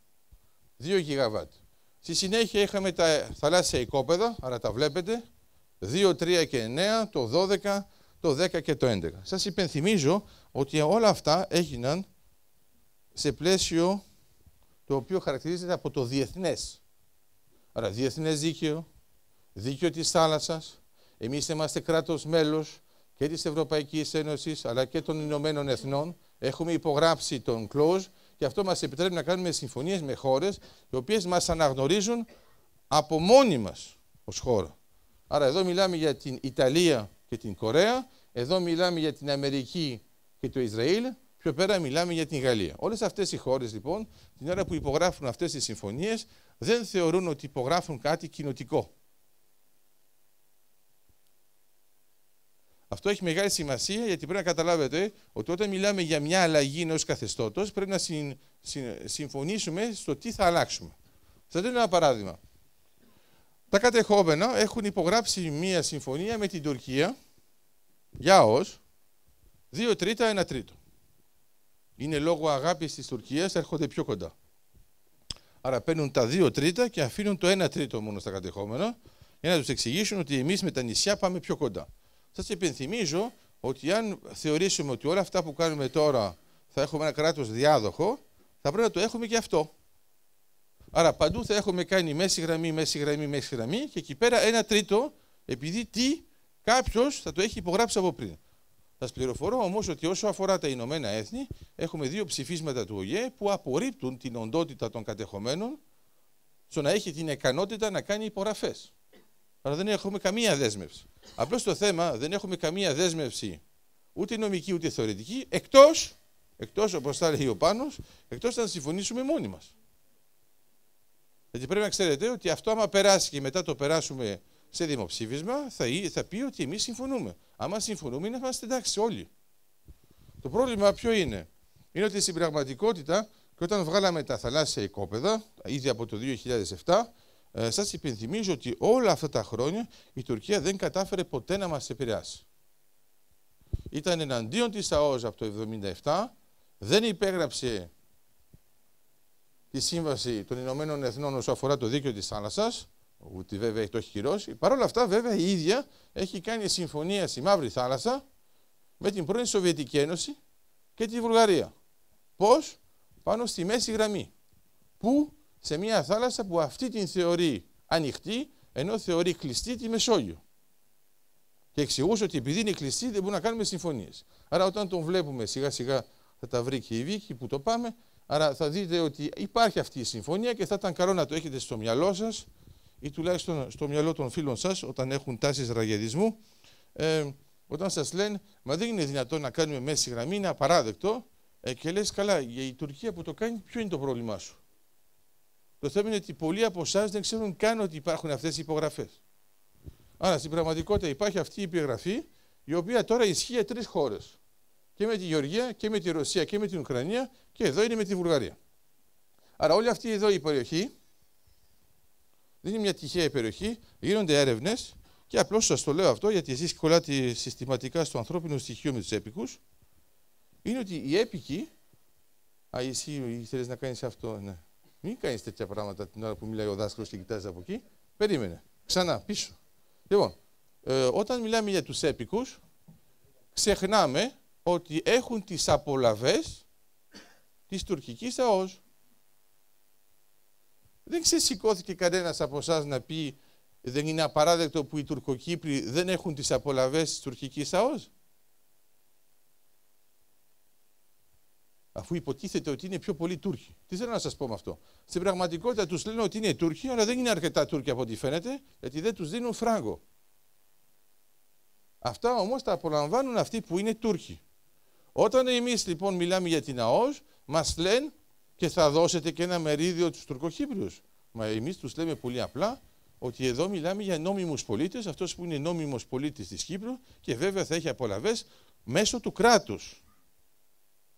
2 γιγαβάτ. Στη συνέχεια είχαμε τα θαλάσσια οικόπεδα, άρα τα βλέπετε, 2, 3 και 9, το 12, το 10 και το 11. Σας υπενθυμίζω ότι όλα αυτά έγιναν σε πλαίσιο το οποίο χαρακτηρίζεται από το διεθνές. Άρα διεθνές δίκαιο, δίκαιο της θάλασσας, εμείς είμαστε κράτος μέλος και της Ευρωπαϊκής Ένωσης αλλά και των Ηνωμένων Εθνών. Έχουμε υπογράψει τον clause και αυτό μας επιτρέπει να κάνουμε συμφωνίες με χώρες οι οποίες μας αναγνωρίζουν από μόνοι μας ως χώρα. Άρα εδώ μιλάμε για την Ιταλία και την Κορέα, εδώ μιλάμε για την Αμερική και το Ισραήλ, πιο πέρα μιλάμε για την Γαλλία. Όλες αυτές οι χώρες λοιπόν, την ώρα που υπογράφουν αυτές τις συμφωνίες, δεν θεωρούν ότι υπογράφουν κάτι κοινοτικό. Αυτό έχει μεγάλη σημασία γιατί πρέπει να καταλάβετε ότι όταν μιλάμε για μια αλλαγή ενός καθεστώτος πρέπει να συμφωνήσουμε στο τι θα αλλάξουμε. Θα δίνω ένα παράδειγμα. Τα κατεχόμενα έχουν υπογράψει μια συμφωνία με την Τουρκία για ως 2 τρίτα, 1 τρίτο. Είναι λόγω αγάπης της Τουρκίας, έρχονται πιο κοντά. Άρα παίρνουν τα 2 τρίτα και αφήνουν το 1 τρίτο μόνο στα κατεχόμενα για να τους εξηγήσουν ότι εμείς με τα νησιά πάμε πιο κοντά. Σας υπενθυμίζω ότι αν θεωρήσουμε ότι όλα αυτά που κάνουμε τώρα θα έχουμε ένα κράτος διάδοχο, θα πρέπει να το έχουμε και αυτό. Άρα παντού θα έχουμε κάνει μέση γραμμή, μέση γραμμή, μέση γραμμή και εκεί πέρα 1 τρίτο επειδή κάποιος θα το έχει υπογράψει από πριν. Θα σας πληροφορώ όμως ότι όσο αφορά τα Ηνωμένα Έθνη, έχουμε 2 ψηφίσματα του ΟΗΕ που απορρίπτουν την οντότητα των κατεχομένων στο να έχει την ικανότητα να κάνει υπογραφές. Άρα δεν έχουμε καμία δέσμευση. Απλώς το θέμα δεν έχουμε καμία δέσμευση ούτε νομική ούτε θεωρητική, εκτός όπως θα λέει ο Πάνος, εκτός να συμφωνήσουμε μόνοι μας. Γιατί πρέπει να ξέρετε ότι αυτό άμα περάσει και μετά το περάσουμε σε δημοψήφισμα θα πει ότι εμείς συμφωνούμε. Άμα συμφωνούμε είναι να είμαστε εντάξει όλοι. Το πρόβλημα ποιο είναι? Είναι ότι στην πραγματικότητα και όταν βγάλαμε τα θαλάσσια οικόπεδα, ήδη από το 2007, σας υπενθυμίζω ότι όλα αυτά τα χρόνια η Τουρκία δεν κατάφερε ποτέ να μας επηρεάσει. Ήταν εναντίον της ΑΟΣ από το 1977, δεν υπέγραψε τη Σύμβαση των Ηνωμένων Εθνών όσο αφορά το δίκαιο της θάλασσας, ότι βέβαια το έχει κυρώσει. Παρ' όλα αυτά βέβαια η ίδια έχει κάνει συμφωνία στη Μαύρη Θάλασσα με την πρώην Σοβιετική Ένωση και τη Βουλγαρία. Πώς? Πάνω στη μέση γραμμή. Πού? Σε μια θάλασσα που αυτή την θεωρεί ανοιχτή, ενώ θεωρεί κλειστή τη Μεσόγειο. Και εξηγούσε ότι επειδή είναι κλειστή δεν μπορούμε να κάνουμε συμφωνίες. Άρα όταν τον βλέπουμε σιγά σιγά θα τα βρει και η Βίκη που το πάμε, άρα θα δείτε ότι υπάρχει αυτή η συμφωνία και θα ήταν καλό να το έχετε στο μυαλό σας ή τουλάχιστον στο μυαλό των φίλων σας όταν έχουν τάσεις ραγιαδισμού, όταν σας λένε μα δεν είναι δυνατόν να κάνουμε μέση γραμμή, είναι απαράδεκτο και λες καλά, για η Τουρκία που το κάνει ποιο είναι το πρόβλημά σου? Το θέμα είναι ότι πολλοί από εσάς δεν ξέρουν καν ότι υπάρχουν αυτές οι υπογραφές. Άρα στην πραγματικότητα υπάρχει αυτή η υπογραφή η οποία τώρα ισχύει για 3 χώρες. Και με τη Γεωργία και με τη Ρωσία και με την Ουκρανία και εδώ είναι με τη Βουλγαρία. Άρα όλη αυτή εδώ η περιοχή δεν είναι μια τυχαία περιοχή, γίνονται έρευνες και απλώς σας το λέω αυτό γιατί εσείς κολλάτε συστηματικά στο ανθρώπινο στοιχείο με τους έπικους. Είναι ότι οι έπικοι. Εσύ θέλεις να κάνεις αυτό? Ναι. Μην κάνεις τέτοια πράγματα την ώρα που μιλάει ο δάσκαλος και κοιτάζει από εκεί. Περίμενε. Ξανά, πίσω. Λοιπόν, όταν μιλάμε για τους έπικους, ξεχνάμε ότι έχουν τις απολαβές της τουρκικής ΑΟΣ. Δεν ξεσηκώθηκε κανένας από εσάς να πει δεν είναι απαράδεκτο που οι Τουρκοκύπροι δεν έχουν τις απολαβές της τουρκικής ΑΟΣ. Αφού υποτίθεται ότι είναι πιο πολλοί Τούρκοι. Τι θέλω να σας πω με αυτό? Στην πραγματικότητα τους λένε ότι είναι Τούρκοι, αλλά δεν είναι αρκετά Τούρκοι από ό,τι φαίνεται, γιατί δεν τους δίνουν φράγκο. Αυτά όμως τα απολαμβάνουν αυτοί που είναι Τούρκοι. Όταν εμείς λοιπόν μιλάμε για την ΑΟΣ, μας λένε και θα δώσετε και ένα μερίδιο τους Τουρκοκύπριους. Μα εμείς τους λέμε πολύ απλά ότι εδώ μιλάμε για νόμιμους πολίτες, αυτός που είναι νόμιμος πολίτης της Κύπρου και βέβαια θα έχει απολαβές μέσω του κράτους.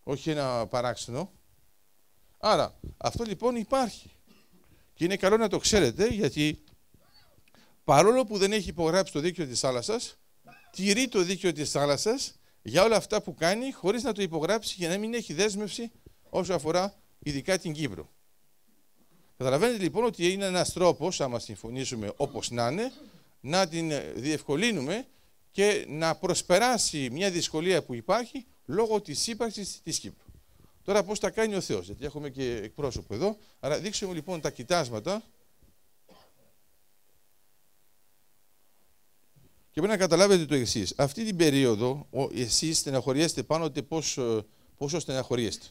Όχι ένα παράξενο. Άρα, αυτό λοιπόν υπάρχει. Και είναι καλό να το ξέρετε, γιατί παρόλο που δεν έχει υπογράψει το δίκαιο της θάλασσας, τηρεί το δίκαιο της θάλασσας για όλα αυτά που κάνει, χωρίς να το υπογράψει για να μην έχει δέσμευση όσο αφορά ειδικά την Κύπρο. Καταλαβαίνετε λοιπόν ότι είναι ένας τρόπος, άμα συμφωνήσουμε όπως να είναι, να την διευκολύνουμε και να προσπεράσει μια δυσκολία που υπάρχει λόγω της ύπαρξης της Κύπρου. Τώρα πώς τα κάνει ο Θεός, γιατί έχουμε και εκπρόσωπο εδώ, άρα δείξουμε λοιπόν τα κοιτάσματα και πρέπει να καταλάβετε το εξής. Αυτή την περίοδο εσείς στεναχωριέστε πάνω ότι πόσο στεναχωριέστε.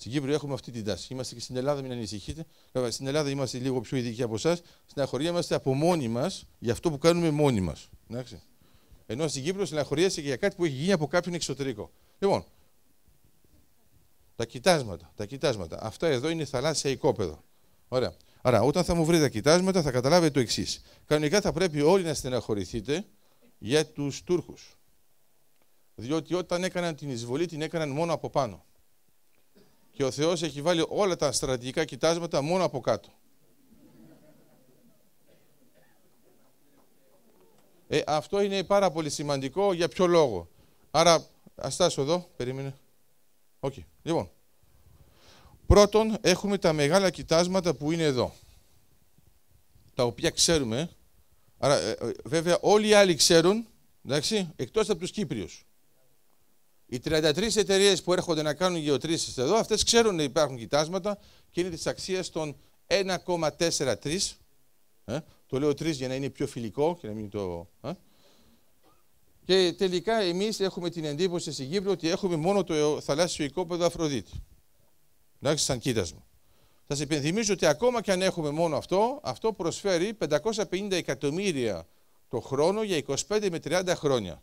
Στην Κύπρο έχουμε αυτή την τάση. Είμαστε και στην Ελλάδα, μην ανησυχείτε. Στην Ελλάδα είμαστε λίγο πιο ειδικοί από εσάς. Στεναχωριέμαστε από μόνοι μας για αυτό που κάνουμε μόνοι μας. Ενώ στην Κύπρο στεναχωριέστε και για κάτι που έχει γίνει από κάποιον εξωτερικό. Λοιπόν, τα κοιτάσματα. Αυτά εδώ είναι θαλάσσια οικόπεδο. Ωραία. Άρα, όταν θα μου βρείτε τα κοιτάσματα, θα καταλάβετε το εξής. Κανονικά θα πρέπει όλοι να στεναχωρηθείτε για τους Τούρκους. Διότι όταν έκαναν την εισβολή, την έκαναν μόνο από πάνω. Και ο Θεός έχει βάλει όλα τα στρατηγικά κοιτάσματα μόνο από κάτω. Αυτό είναι πάρα πολύ σημαντικό. Για ποιο λόγο? Άρα, ας στάσω εδώ, περίμενε. Okay. Λοιπόν, πρώτον έχουμε τα μεγάλα κοιτάσματα που είναι εδώ. Τα οποία ξέρουμε. Άρα, βέβαια όλοι οι άλλοι ξέρουν, εντάξει, εκτός από τους Κύπριους. Οι 33 εταιρείες που έρχονται να κάνουν γεωτρήσεις εδώ, αυτές ξέρουν ότι υπάρχουν κοιτάσματα και είναι της αξίας των 1,43. Το λέω 3 για να είναι πιο φιλικό και να μην το... Και τελικά εμείς έχουμε την εντύπωση στην Κύπρο ότι έχουμε μόνο το θαλάσσιο οικόπεδο Αφροδίτη. Εντάξει, σαν κοίτασμα. Θα σας υπενθυμίσω ότι ακόμα και αν έχουμε μόνο αυτό, αυτό προσφέρει 550 εκατομμύρια το χρόνο για 25 με 30 χρόνια.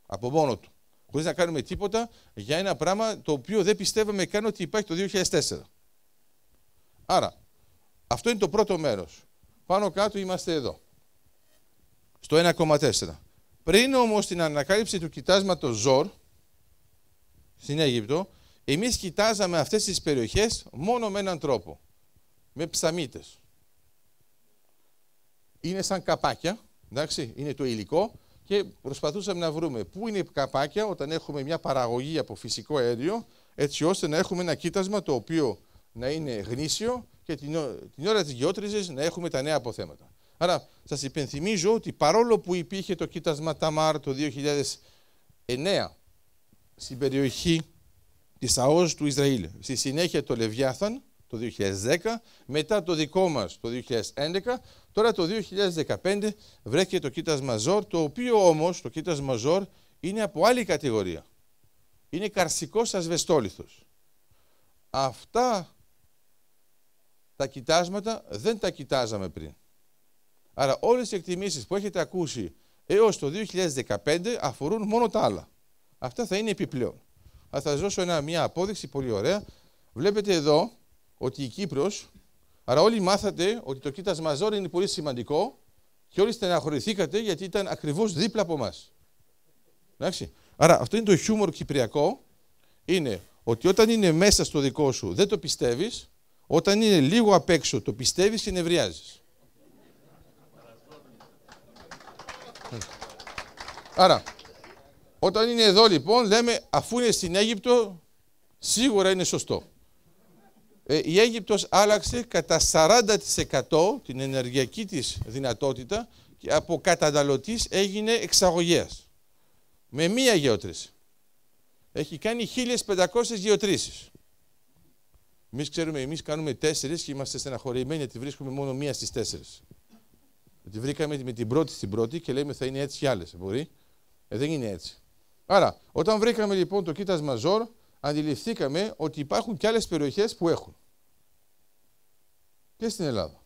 Από μόνο του. Χωρίς να κάνουμε τίποτα για ένα πράγμα το οποίο δεν πιστεύαμε καν ότι υπάρχει το 2004. Άρα, αυτό είναι το πρώτο μέρος. Πάνω κάτω είμαστε εδώ. Στο 1,4. Πριν όμως την ανακάλυψη του κοιτάσματος Ζορ, στην Αίγυπτο, εμείς κοιτάζαμε αυτές τις περιοχές μόνο με έναν τρόπο. Με ψαμίτες. Είναι σαν καπάκια, εντάξει, είναι το υλικό και προσπαθούσαμε να βρούμε πού είναι καπάκια όταν έχουμε μια παραγωγή από φυσικό αέριο, έτσι ώστε να έχουμε ένα κοίτασμα το οποίο να είναι γνήσιο και την ώρα της γεώτρησης να έχουμε τα νέα αποθέματα. Άρα σας υπενθυμίζω ότι παρόλο που υπήρχε το κοίτασμα Ταμάρ το 2009 στην περιοχή της ΑΟΣ του Ισραήλ, στη συνέχεια το Λεβιάθαν το 2010, μετά το δικό μας το 2011, τώρα το 2015 βρέθηκε το κοίτασμα Ζορ, το οποίο όμως το κοίτασμα Ζορ είναι από άλλη κατηγορία. Είναι καρσικός ασβεστόλιθος. Αυτά τα κοιτάσματα δεν τα κοιτάζαμε πριν. Άρα όλες οι εκτιμήσεις που έχετε ακούσει έως το 2015 αφορούν μόνο τα άλλα. Αυτά θα είναι επιπλέον. Θα σας δώσω μια απόδειξη πολύ ωραία. Βλέπετε εδώ ότι η Κύπρος, άρα όλοι μάθατε ότι το κοίτασμα Ζόρ είναι πολύ σημαντικό και όλοι στεναχωρηθήκατε γιατί ήταν ακριβώς δίπλα από εμάς. Εντάξει. Άρα αυτό είναι το χιούμορ κυπριακό, είναι ότι όταν είναι μέσα στο δικό σου δεν το πιστεύεις, όταν είναι λίγο απ' έξω το πιστεύεις και νευριάζεις. Άρα, όταν είναι εδώ λοιπόν λέμε αφού είναι στην Αίγυπτο σίγουρα είναι σωστό. Η Αίγυπτος άλλαξε κατά 40% την ενεργειακή της δυνατότητα και από καταναλωτής έγινε εξαγωγέας. Με μία γεώτρηση. Έχει κάνει 1.500 γεωτρήσεις. Εμείς ξέρουμε, εμείς κάνουμε 4 και είμαστε στεναχωρημένοι γιατί βρίσκουμε μόνο μία στις 4. Γιατί βρήκαμε με την πρώτη στην πρώτη και λέμε θα είναι έτσι κι άλλες. Μπορεί. Δεν είναι έτσι. Άρα, όταν βρήκαμε λοιπόν το κοίτασμα Ζορ, αντιληφθήκαμε ότι υπάρχουν και άλλες περιοχές που έχουν. Και στην Ελλάδα.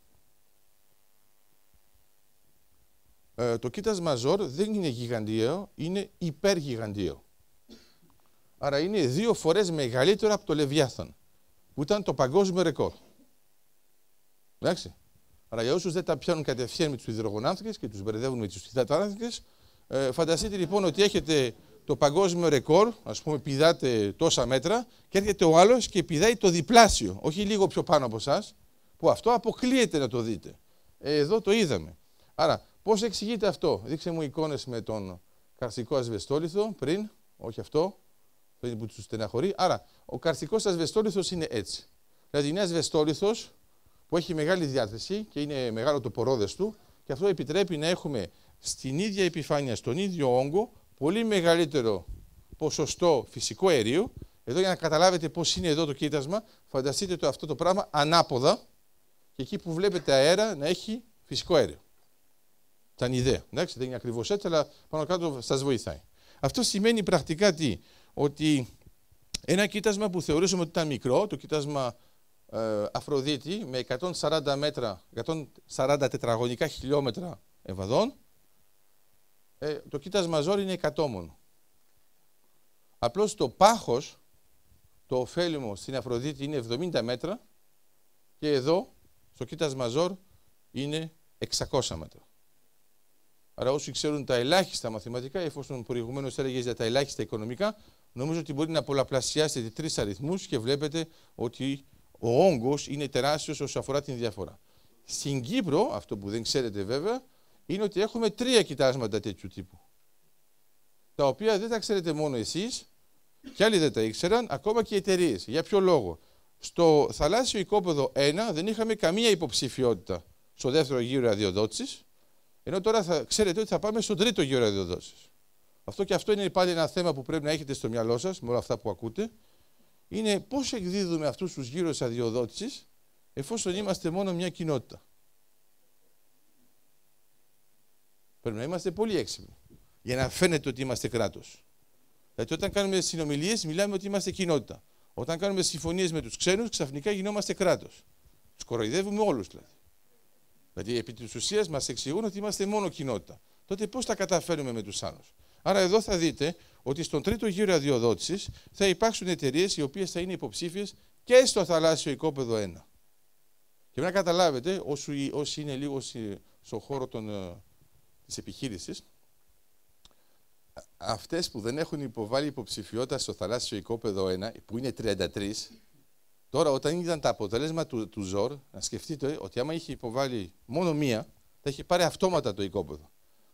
Το κοίτασμα Ζορ δεν είναι γιγαντιαίο, είναι υπεργιγαντιαίο. Άρα είναι 2 φορές μεγαλύτερο από το Λεβιάθαν, που ήταν το παγκόσμιο ρεκόρ. Εντάξει. Άρα για όσους δεν τα πιάνουν κατευθείαν με τους υδρογονάνθρακες και τους μπερδεύουν με τους υδατάνθρακες, φανταστείτε λοιπόν ότι έχετε το παγκόσμιο ρεκόρ, ας πούμε πηδάτε τόσα μέτρα και έρχεται ο άλλος και πηδάει το διπλάσιο, όχι λίγο πιο πάνω από εσάς, που αυτό αποκλείεται να το δείτε. Εδώ το είδαμε. Άρα Πώς εξηγείται αυτό? Δείξε μου εικόνες με τον καρστικό ασβεστόλιθο πριν, όχι αυτό είναι που του στεναχωρεί. Άρα, ο καρστικός ασβεστόλιθος είναι έτσι. Δηλαδή, είναι ασβεστόλιθος που έχει μεγάλη διάθεση και είναι μεγάλο το πορόδες του, και αυτό επιτρέπει να έχουμε στην ίδια επιφάνεια, στον ίδιο όγκο, πολύ μεγαλύτερο ποσοστό φυσικού αερίου. Εδώ, για να καταλάβετε πώς είναι εδώ το κοίτασμα, φανταστείτε αυτό το πράγμα ανάποδα, και εκεί που βλέπετε αέρα να έχει φυσικό αέριο. Σαν ιδέα. Εντάξει, δεν είναι ακριβώς έτσι, αλλά πάνω κάτω σας βοηθάει. Αυτό σημαίνει πρακτικά τι? Ότι ένα κοίτασμα που θεωρούσαμε ότι ήταν μικρό, το κοίτασμα Αφροδίτη, με 140 μέτρα, 140 τετραγωνικά χιλιόμετρα εμβαδών, το κοίτασμα Ζόρ είναι 100 μόνο. Απλώς το πάχος, το ωφέλιμο στην Αφροδίτη είναι 70 μέτρα, και εδώ, στο κοίτασμα Ζόρ, είναι 600 μέτρα. Άρα όσοι ξέρουν τα ελάχιστα μαθηματικά, εφόσον προηγουμένως έλεγες για τα ελάχιστα οικονομικά, νομίζω ότι μπορεί να πολλαπλασιάσετε 3 αριθμούς και βλέπετε ότι ο όγκος είναι τεράστιος όσο αφορά την διαφορά. Στην Κύπρο, αυτό που δεν ξέρετε βέβαια, είναι ότι έχουμε 3 κοιτάσματα τέτοιου τύπου. Τα οποία δεν τα ξέρετε μόνο εσείς, και άλλοι δεν τα ήξεραν, ακόμα και οι εταιρείες. Για ποιο λόγο? Στο θαλάσσιο οικόπεδο 1 δεν είχαμε καμία υποψηφιότητα στο δεύτερο γύρο αδειοδότησης, ενώ τώρα θα ξέρετε ότι θα πάμε στον τρίτο γύρο αδειοδότησης. Αυτό είναι πάλι ένα θέμα που πρέπει να έχετε στο μυαλό σας, με όλα αυτά που ακούτε. Είναι πώς εκδίδουμε αυτούς τους γύρους αδειοδότησης, εφόσον είμαστε μόνο μια κοινότητα. Πρέπει να είμαστε πολύ έξυπνοι, για να φαίνεται ότι είμαστε κράτος. Δηλαδή, όταν κάνουμε συνομιλίες, μιλάμε ότι είμαστε κοινότητα. Όταν κάνουμε συμφωνίες με τους ξένους, ξαφνικά γινόμαστε κράτος. Τους κοροϊδεύουμε όλους δηλαδή. Δηλαδή, επί της ουσίας μας εξηγούν ότι είμαστε μόνο κοινότητα. Τότε πώς τα καταφέρουμε με τους άλλους? Άρα, εδώ θα δείτε ότι στον τρίτο γύρο αδειοδότησης θα υπάρξουν εταιρείες οι οποίες θα είναι υποψήφιες και στο θαλάσσιο οικόπεδο 1. Και να καταλάβετε, όσοι είναι λίγο στον χώρο της επιχείρησης, αυτές που δεν έχουν υποβάλει υποψηφιότητα στο θαλάσσιο οικόπεδο 1, που είναι 33, τώρα όταν είδαν τα αποτελέσματα του Ζόρ, να σκεφτείτε ότι άμα είχε υποβάλει μόνο μία, θα είχε πάρει αυτόματα το οικόπεδο.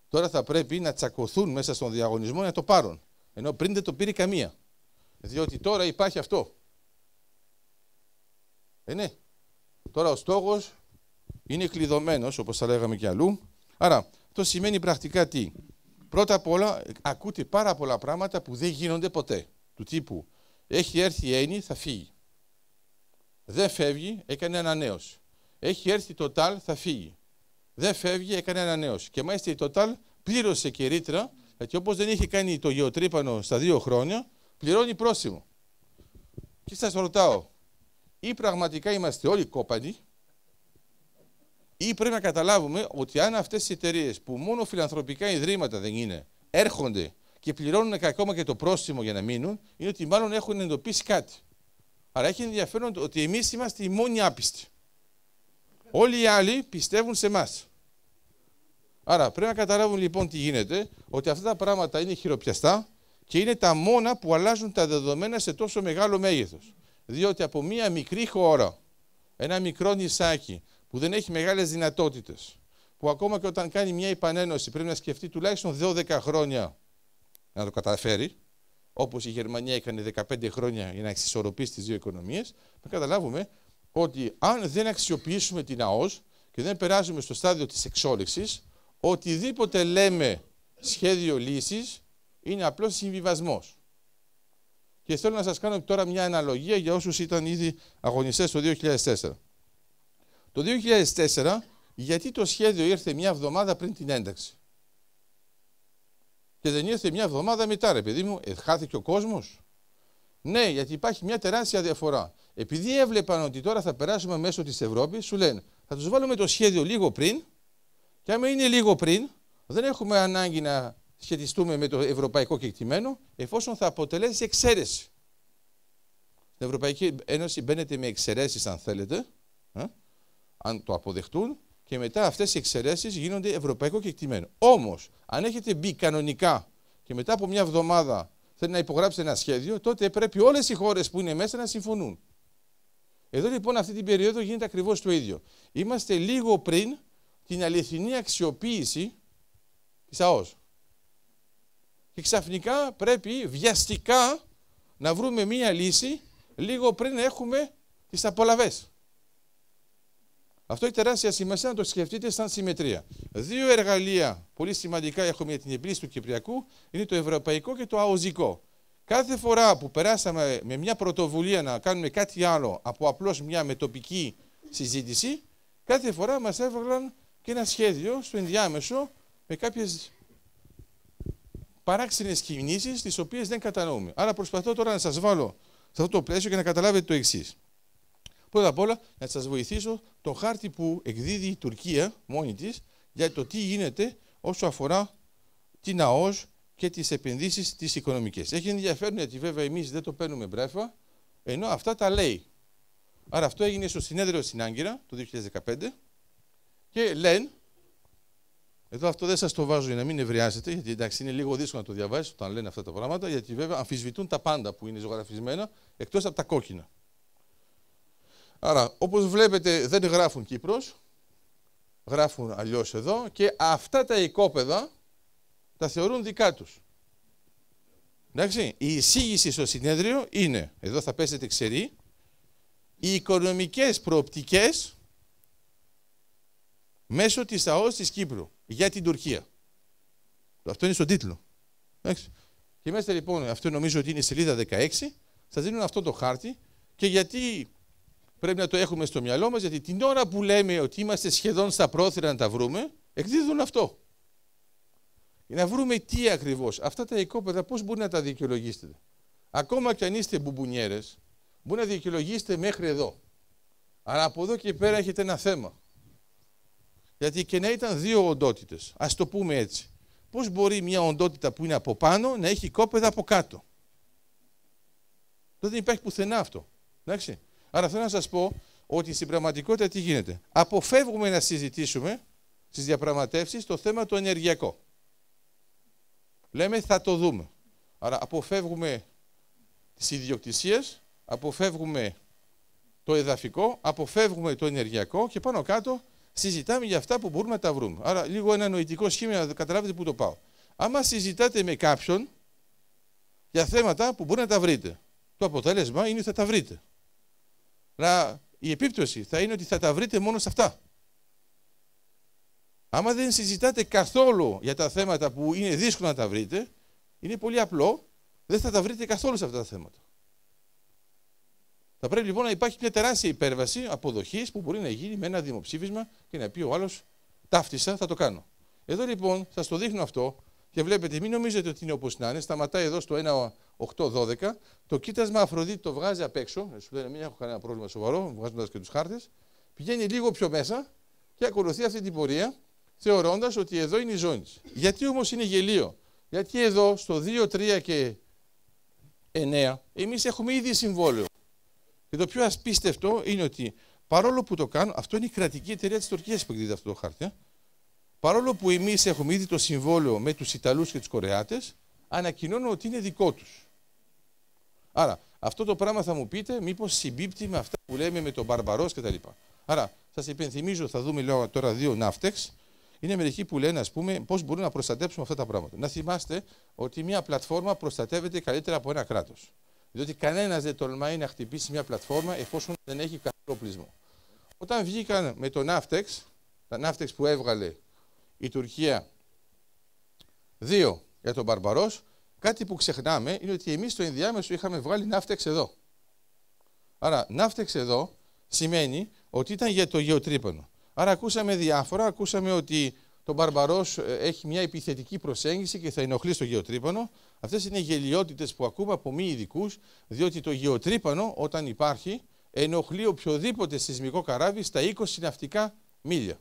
Τώρα θα πρέπει να τσακωθούν μέσα στον διαγωνισμό να το πάρουν. Ενώ πριν δεν το πήρε καμία. Διότι τώρα υπάρχει αυτό. Ναι. Τώρα ο στόχος είναι κλειδωμένος, όπως θα λέγαμε και αλλού. Άρα, αυτό σημαίνει πρακτικά τι? Πρώτα απ' όλα, ακούτε πάρα πολλά πράγματα που δεν γίνονται ποτέ. Του τύπου, έχει έρθει η Ένη, θα φύγει. Δεν φεύγει, έκανε ανανέωση. Έχει έρθει το ΤΑΛ, θα φύγει. Δεν φεύγει, έκανε ανανέωση. Και μάλιστα η Total πλήρωσε και ρήτρα, γιατί όπως δεν είχε κάνει το γεωτρύπανο στα 2 χρόνια, πληρώνει πρόστιμο. Και σας ρωτάω, ή πραγματικά είμαστε όλοι κόπανοι, ή πρέπει να καταλάβουμε ότι αν αυτές οι εταιρείες που μόνο φιλανθρωπικά ιδρύματα δεν είναι, έρχονται και πληρώνουν ακόμα και το πρόστιμο για να μείνουν, είναι ότι μάλλον έχουν εντοπίσει κάτι. Άρα έχει ενδιαφέρον ότι εμείς είμαστε οι μόνοι άπιστοι. Όλοι οι άλλοι πιστεύουν σε εμάς. Άρα πρέπει να καταλάβουν λοιπόν τι γίνεται, ότι αυτά τα πράγματα είναι χειροπιαστά και είναι τα μόνα που αλλάζουν τα δεδομένα σε τόσο μεγάλο μέγεθος. Διότι από μία μικρή χώρα, ένα μικρό νησάκι που δεν έχει μεγάλες δυνατότητες, που ακόμα και όταν κάνει μια επανένωση πρέπει να σκεφτεί τουλάχιστον 12 χρόνια να το καταφέρει, όπως η Γερμανία έκανε 15 χρόνια για να εξισορροπήσει τις δύο οικονομίες, να καταλάβουμε ότι αν δεν αξιοποιήσουμε την ΑΟΣ και δεν περάσουμε στο στάδιο της εξόλυξης, οτιδήποτε λέμε σχέδιο λύσης είναι απλώς συμβιβασμός. Και θέλω να σας κάνω τώρα μια αναλογία για όσους ήταν ήδη αγωνιστές το 2004. Το 2004, γιατί το σχέδιο ήρθε μια εβδομάδα πριν την ένταξη? Και δεν ήρθε μια εβδομάδα μετά, ρε παιδί μου, χάθηκε ο κόσμος? Ναι, γιατί υπάρχει μια τεράστια διαφορά. Επειδή έβλεπαν ότι τώρα θα περάσουμε μέσω της Ευρώπης, σου λένε θα τους βάλουμε το σχέδιο λίγο πριν, και άμα είναι λίγο πριν, δεν έχουμε ανάγκη να σχετιστούμε με το ευρωπαϊκό κεκτημένο, εφόσον θα αποτελέσει εξαίρεση. Στην Ευρωπαϊκή Ένωση μπαίνετε με εξαιρέσεις, αν θέλετε, αν το αποδεχτούν, και μετά αυτές οι εξαιρέσεις γίνονται ευρωπαϊκό κεκτημένο. Όμως, αν έχετε μπει κανονικά και μετά από μια εβδομάδα θέλει να υπογράψετε ένα σχέδιο, τότε πρέπει όλες οι χώρες που είναι μέσα να συμφωνούν. Εδώ λοιπόν αυτή την περίοδο γίνεται ακριβώς το ίδιο. Είμαστε λίγο πριν την αληθινή αξιοποίηση της ΑΟΣ. Και ξαφνικά πρέπει βιαστικά να βρούμε μία λύση λίγο πριν έχουμε τις απολαβές. Αυτό έχει τεράστια σημασία να το σκεφτείτε σαν συμμετρία. Δύο εργαλεία πολύ σημαντικά έχουμε για την επίλυση του Κυπριακού, είναι το ευρωπαϊκό και το αοζικό. Κάθε φορά που περάσαμε με μια πρωτοβουλία να κάνουμε κάτι άλλο από απλώς μια μετοπική συζήτηση, κάθε φορά μας έβγαλαν και ένα σχέδιο στο ενδιάμεσο με κάποιες παράξενες κινήσεις τις οποίες δεν κατανοούμε. Άρα προσπαθώ τώρα να σας βάλω σε αυτό το πλαίσιο και να καταλάβετε το εξής. Πρώτα απ' όλα να σας βοηθήσω το χάρτη που εκδίδει η Τουρκία μόνη της για το τι γίνεται όσο αφορά την ΑΟΣ και τις επενδύσεις τις οικονομικές. Έχει ενδιαφέρον γιατί βέβαια εμείς δεν το παίρνουμε μπρέφα, ενώ αυτά τα λέει. Άρα αυτό έγινε στο συνέδριο στην Άγκυρα το 2015 και λένε, εδώ αυτό δεν σας το βάζω για να μην νευριάσετε, γιατί εντάξει είναι λίγο δύσκολο να το διαβάσετε όταν λένε αυτά τα πράγματα, γιατί βέβαια αμφισβητούν τα πάντα που είναι ζωγραφισμένα, εκτός από τα κόκκινα. Άρα, όπως βλέπετε δεν γράφουν Κύπρος, γράφουν αλλιώς εδώ και αυτά τα οικόπεδα τα θεωρούν δικά τους. Εντάξει, η εισήγηση στο συνέδριο είναι, εδώ θα πέσετε ξεροί, οι οικονομικές προοπτικές μέσω της ΑΟΣ της Κύπρου για την Τουρκία. Αυτό είναι στον τίτλο. Εντάξει. Και μέσα λοιπόν, αυτό νομίζω ότι είναι η σελίδα 16, σας δίνουν αυτό το χάρτη και γιατί πρέπει να το έχουμε στο μυαλό μας, γιατί την ώρα που λέμε ότι είμαστε σχεδόν στα πρόθυρα να τα βρούμε, εκδίδουν αυτό. Για να βρούμε τι ακριβώς. Αυτά τα οικόπεδα πώς μπορεί να τα δικαιολογήσετε. Ακόμα κι αν είστε μπουμπουνιέρες, μπορεί να δικαιολογήσετε μέχρι εδώ. Αλλά από εδώ και πέρα έχετε ένα θέμα. Γιατί και να ήταν δύο οντότητες, ας το πούμε έτσι. Πώς μπορεί μια οντότητα που είναι από πάνω να έχει οικόπεδα από κάτω. Δεν υπάρχει πουθενά αυτό. Εντάξει. Άρα θέλω να σας πω ότι στην πραγματικότητα τι γίνεται. Αποφεύγουμε να συζητήσουμε στις διαπραγματεύσεις το θέμα το ενεργειακό. Λέμε θα το δούμε. Άρα αποφεύγουμε τις ιδιοκτησίες, αποφεύγουμε το εδαφικό, αποφεύγουμε το ενεργειακό και πάνω κάτω συζητάμε για αυτά που μπορούμε να τα βρούμε. Άρα λίγο ένα νοητικό σχήμα να καταλάβετε πού το πάω. Άμα συζητάτε με κάποιον για θέματα που μπορεί να τα βρείτε, το αποτέλεσμα είναι ότι θα τα βρείτε. Αλλά η επίπτωση θα είναι ότι θα τα βρείτε μόνο σε αυτά. Άμα δεν συζητάτε καθόλου για τα θέματα που είναι δύσκολο να τα βρείτε, είναι πολύ απλό, δεν θα τα βρείτε καθόλου σε αυτά τα θέματα. Θα πρέπει λοιπόν να υπάρχει μια τεράστια υπέρβαση αποδοχής που μπορεί να γίνει με ένα δημοψήφισμα και να πει ο άλλος ταύτισα, θα το κάνω. Εδώ λοιπόν σας το δείχνω αυτό και βλέπετε, μην νομίζετε ότι είναι όπως να είναι, σταματάει εδώ στο 1.8.12, το κοίτασμα Αφροδίτη το βγάζει απ' έξω, σου λένε μην έχω κανένα πρόβλημα σοβαρό, βγάζοντας και τους χάρτες, πηγαίνει λίγο πιο μέσα και ακολουθεί αυτή την πορεία, θεωρώντας ότι εδώ είναι η ζώνη της. Γιατί όμως είναι γελίο? Γιατί εδώ στο 2, 3 και 9 εμείς έχουμε ήδη συμβόλαιο. Και το πιο ασπίστευτο είναι ότι παρόλο που το κάνουν, αυτό είναι η κρατική εταιρεία της Τουρκίας που εκδίδει αυτό το χάρτη. Παρόλο που εμείς έχουμε ήδη το συμβόλαιο με τους Ιταλούς και τους Κορεάτες, ανακοινώνουν ότι είναι δικό τους. Άρα, αυτό το πράγμα θα μου πείτε, μήπως συμπίπτει με αυτά που λέμε με τον Μπαρμπαρός κτλ. Άρα, σας υπενθυμίζω, θα δούμε τώρα δύο ναύτεξ. Είναι μερικοί που λένε, ας πούμε, πώς μπορούν να προστατέψουμε αυτά τα πράγματα. Να θυμάστε ότι μια πλατφόρμα προστατεύεται καλύτερα από ένα κράτος. Διότι κανένας δεν τολμάει να χτυπήσει μια πλατφόρμα εφόσον δεν έχει καθόλου οπλισμό. Όταν βγήκαν με το ναύτεξ, τα ναύτεξ που έβγαλε η Τουρκία 2 για τον Μπαρμπαρός, κάτι που ξεχνάμε είναι ότι εμείς στο ενδιάμεσο είχαμε βγάλει ναύτεξ εδώ. Άρα, ναύτεξ εδώ σημαίνει ότι ήταν για το γεωτρύπανο. Άρα, ακούσαμε διάφορα, ακούσαμε ότι το Μπαρμπαρός έχει μια επιθετική προσέγγιση και θα ενοχλεί στο γεωτρύπανο. Αυτές είναι γελοιότητες που ακούμε από μη ειδικούς, διότι το γεωτρύπανο, όταν υπάρχει, ενοχλεί οποιοδήποτε σεισμικό καράβι στα 20 ναυτικά μίλια.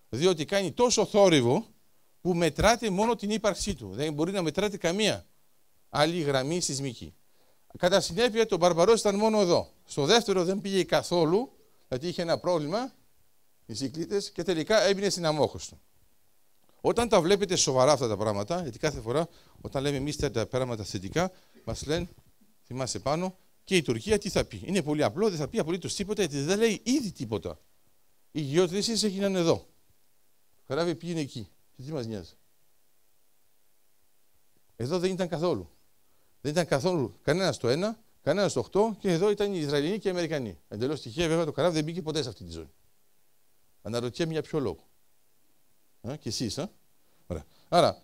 Διότι κάνει τόσο θόρυβο που μετράται μόνο την ύπαρξή του. Δεν μπορεί να μετράται καμία άλλη γραμμή σεισμική. Κατά συνέπεια, το Μπαρμπαρός ήταν μόνο εδώ. Στο δεύτερο δεν πήγε καθόλου, γιατί είχε ένα πρόβλημα, οι Cyclades, και τελικά έμεινε στην Αμμόχωστο. Όταν τα βλέπετε σοβαρά αυτά τα πράγματα, γιατί κάθε φορά όταν λέμε εμείς τα πράγματα θετικά, μας λένε, θυμάσαι πάνω, και η Τουρκία τι θα πει. Είναι πολύ απλό, δεν θα πει απολύτως τίποτα, γιατί δεν λέει ήδη τίποτα. Οι γεωτρήσεις έγιναν εδώ. Το καράβι πήγαινε εκεί. Και τι μας νοιάζει. Εδώ δεν ήταν καθόλου. Δεν ήταν καθόλου κανένα στο 1, κανένα στο 8 και εδώ ήταν οι Ισραηλινοί και οι Αμερικανοί. Εντελώς τυχαία, βέβαια, το καράβι δεν μπήκε ποτέ σε αυτή τη ζώνη. Αναρωτιέμαι για ποιο λόγο. Και εσείς, Ωραία. Άρα,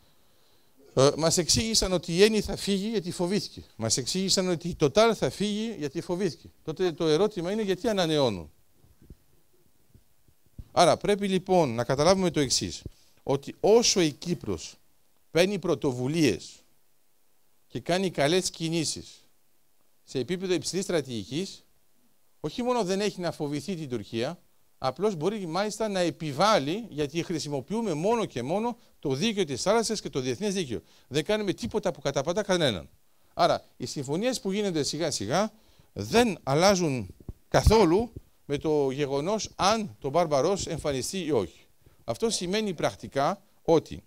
μας εξήγησαν ότι η Eni θα φύγει γιατί φοβήθηκε. Μας εξήγησαν ότι η Total θα φύγει γιατί φοβήθηκε. Τότε το ερώτημα είναι γιατί ανανεώνουν. Άρα πρέπει λοιπόν να καταλάβουμε το εξής. Ότι όσο η Κύπρος παίρνει πρωτοβουλίες και κάνει καλές κινήσεις σε επίπεδο υψηλής στρατηγικής, όχι μόνο δεν έχει να φοβηθεί την Τουρκία, απλώς μπορεί μάλιστα να επιβάλλει, γιατί χρησιμοποιούμε μόνο και μόνο το δίκαιο της θάλασσας και το διεθνές δίκαιο. Δεν κάνουμε τίποτα που καταπατά κανέναν. Άρα, οι συμφωνίες που γίνονται σιγά σιγά δεν αλλάζουν καθόλου με το γεγονός αν το Μπάρμπαρος εμφανιστεί ή όχι. Αυτό σημαίνει πρακτικά ότι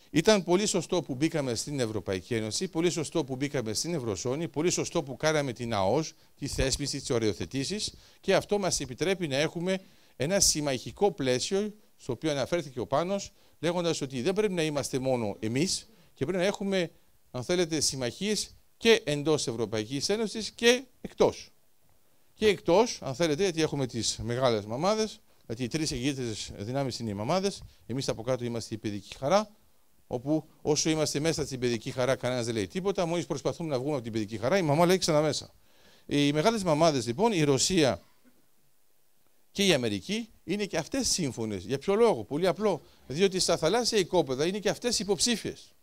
ήταν πολύ σωστό που μπήκαμε στην Ευρωπαϊκή Ένωση, πολύ σωστό που μπήκαμε στην Ευρωζώνη, πολύ σωστό που κάναμε την ΑΟΣ, τη θέσπιση, τις οριοθετήσεις και αυτό μας επιτρέπει να έχουμε ένα συμμαχικό πλαίσιο, στο οποίο αναφέρθηκε ο Πάνος, λέγοντας ότι δεν πρέπει να είμαστε μόνο εμείς και πρέπει να έχουμε, αν θέλετε, συμμαχίες και εντός Ευρωπαϊκής Ένωσης και εκτός. Και εκτός, αν θέλετε, γιατί έχουμε τις μεγάλες μαμάδες, γιατί οι τρεις ηγείτες δυνάμεις είναι οι μαμάδες, εμείς από κάτω είμαστε η παιδική χαρά, όπου όσο είμαστε μέσα στην παιδική χαρά, κανένας δεν λέει τίποτα. Μόλις προσπαθούμε να βγούμε από την παιδική χαρά, η μαμά λέει ξανά μέσα. Οι μεγάλες μαμάδες, λοιπόν, η Ρωσία και η Αμερική, είναι και αυτές σύμφωνες. Για ποιο λόγο? Πολύ απλό. Διότι στα θαλάσσια οικόπεδα είναι και αυτές υποψήφιες.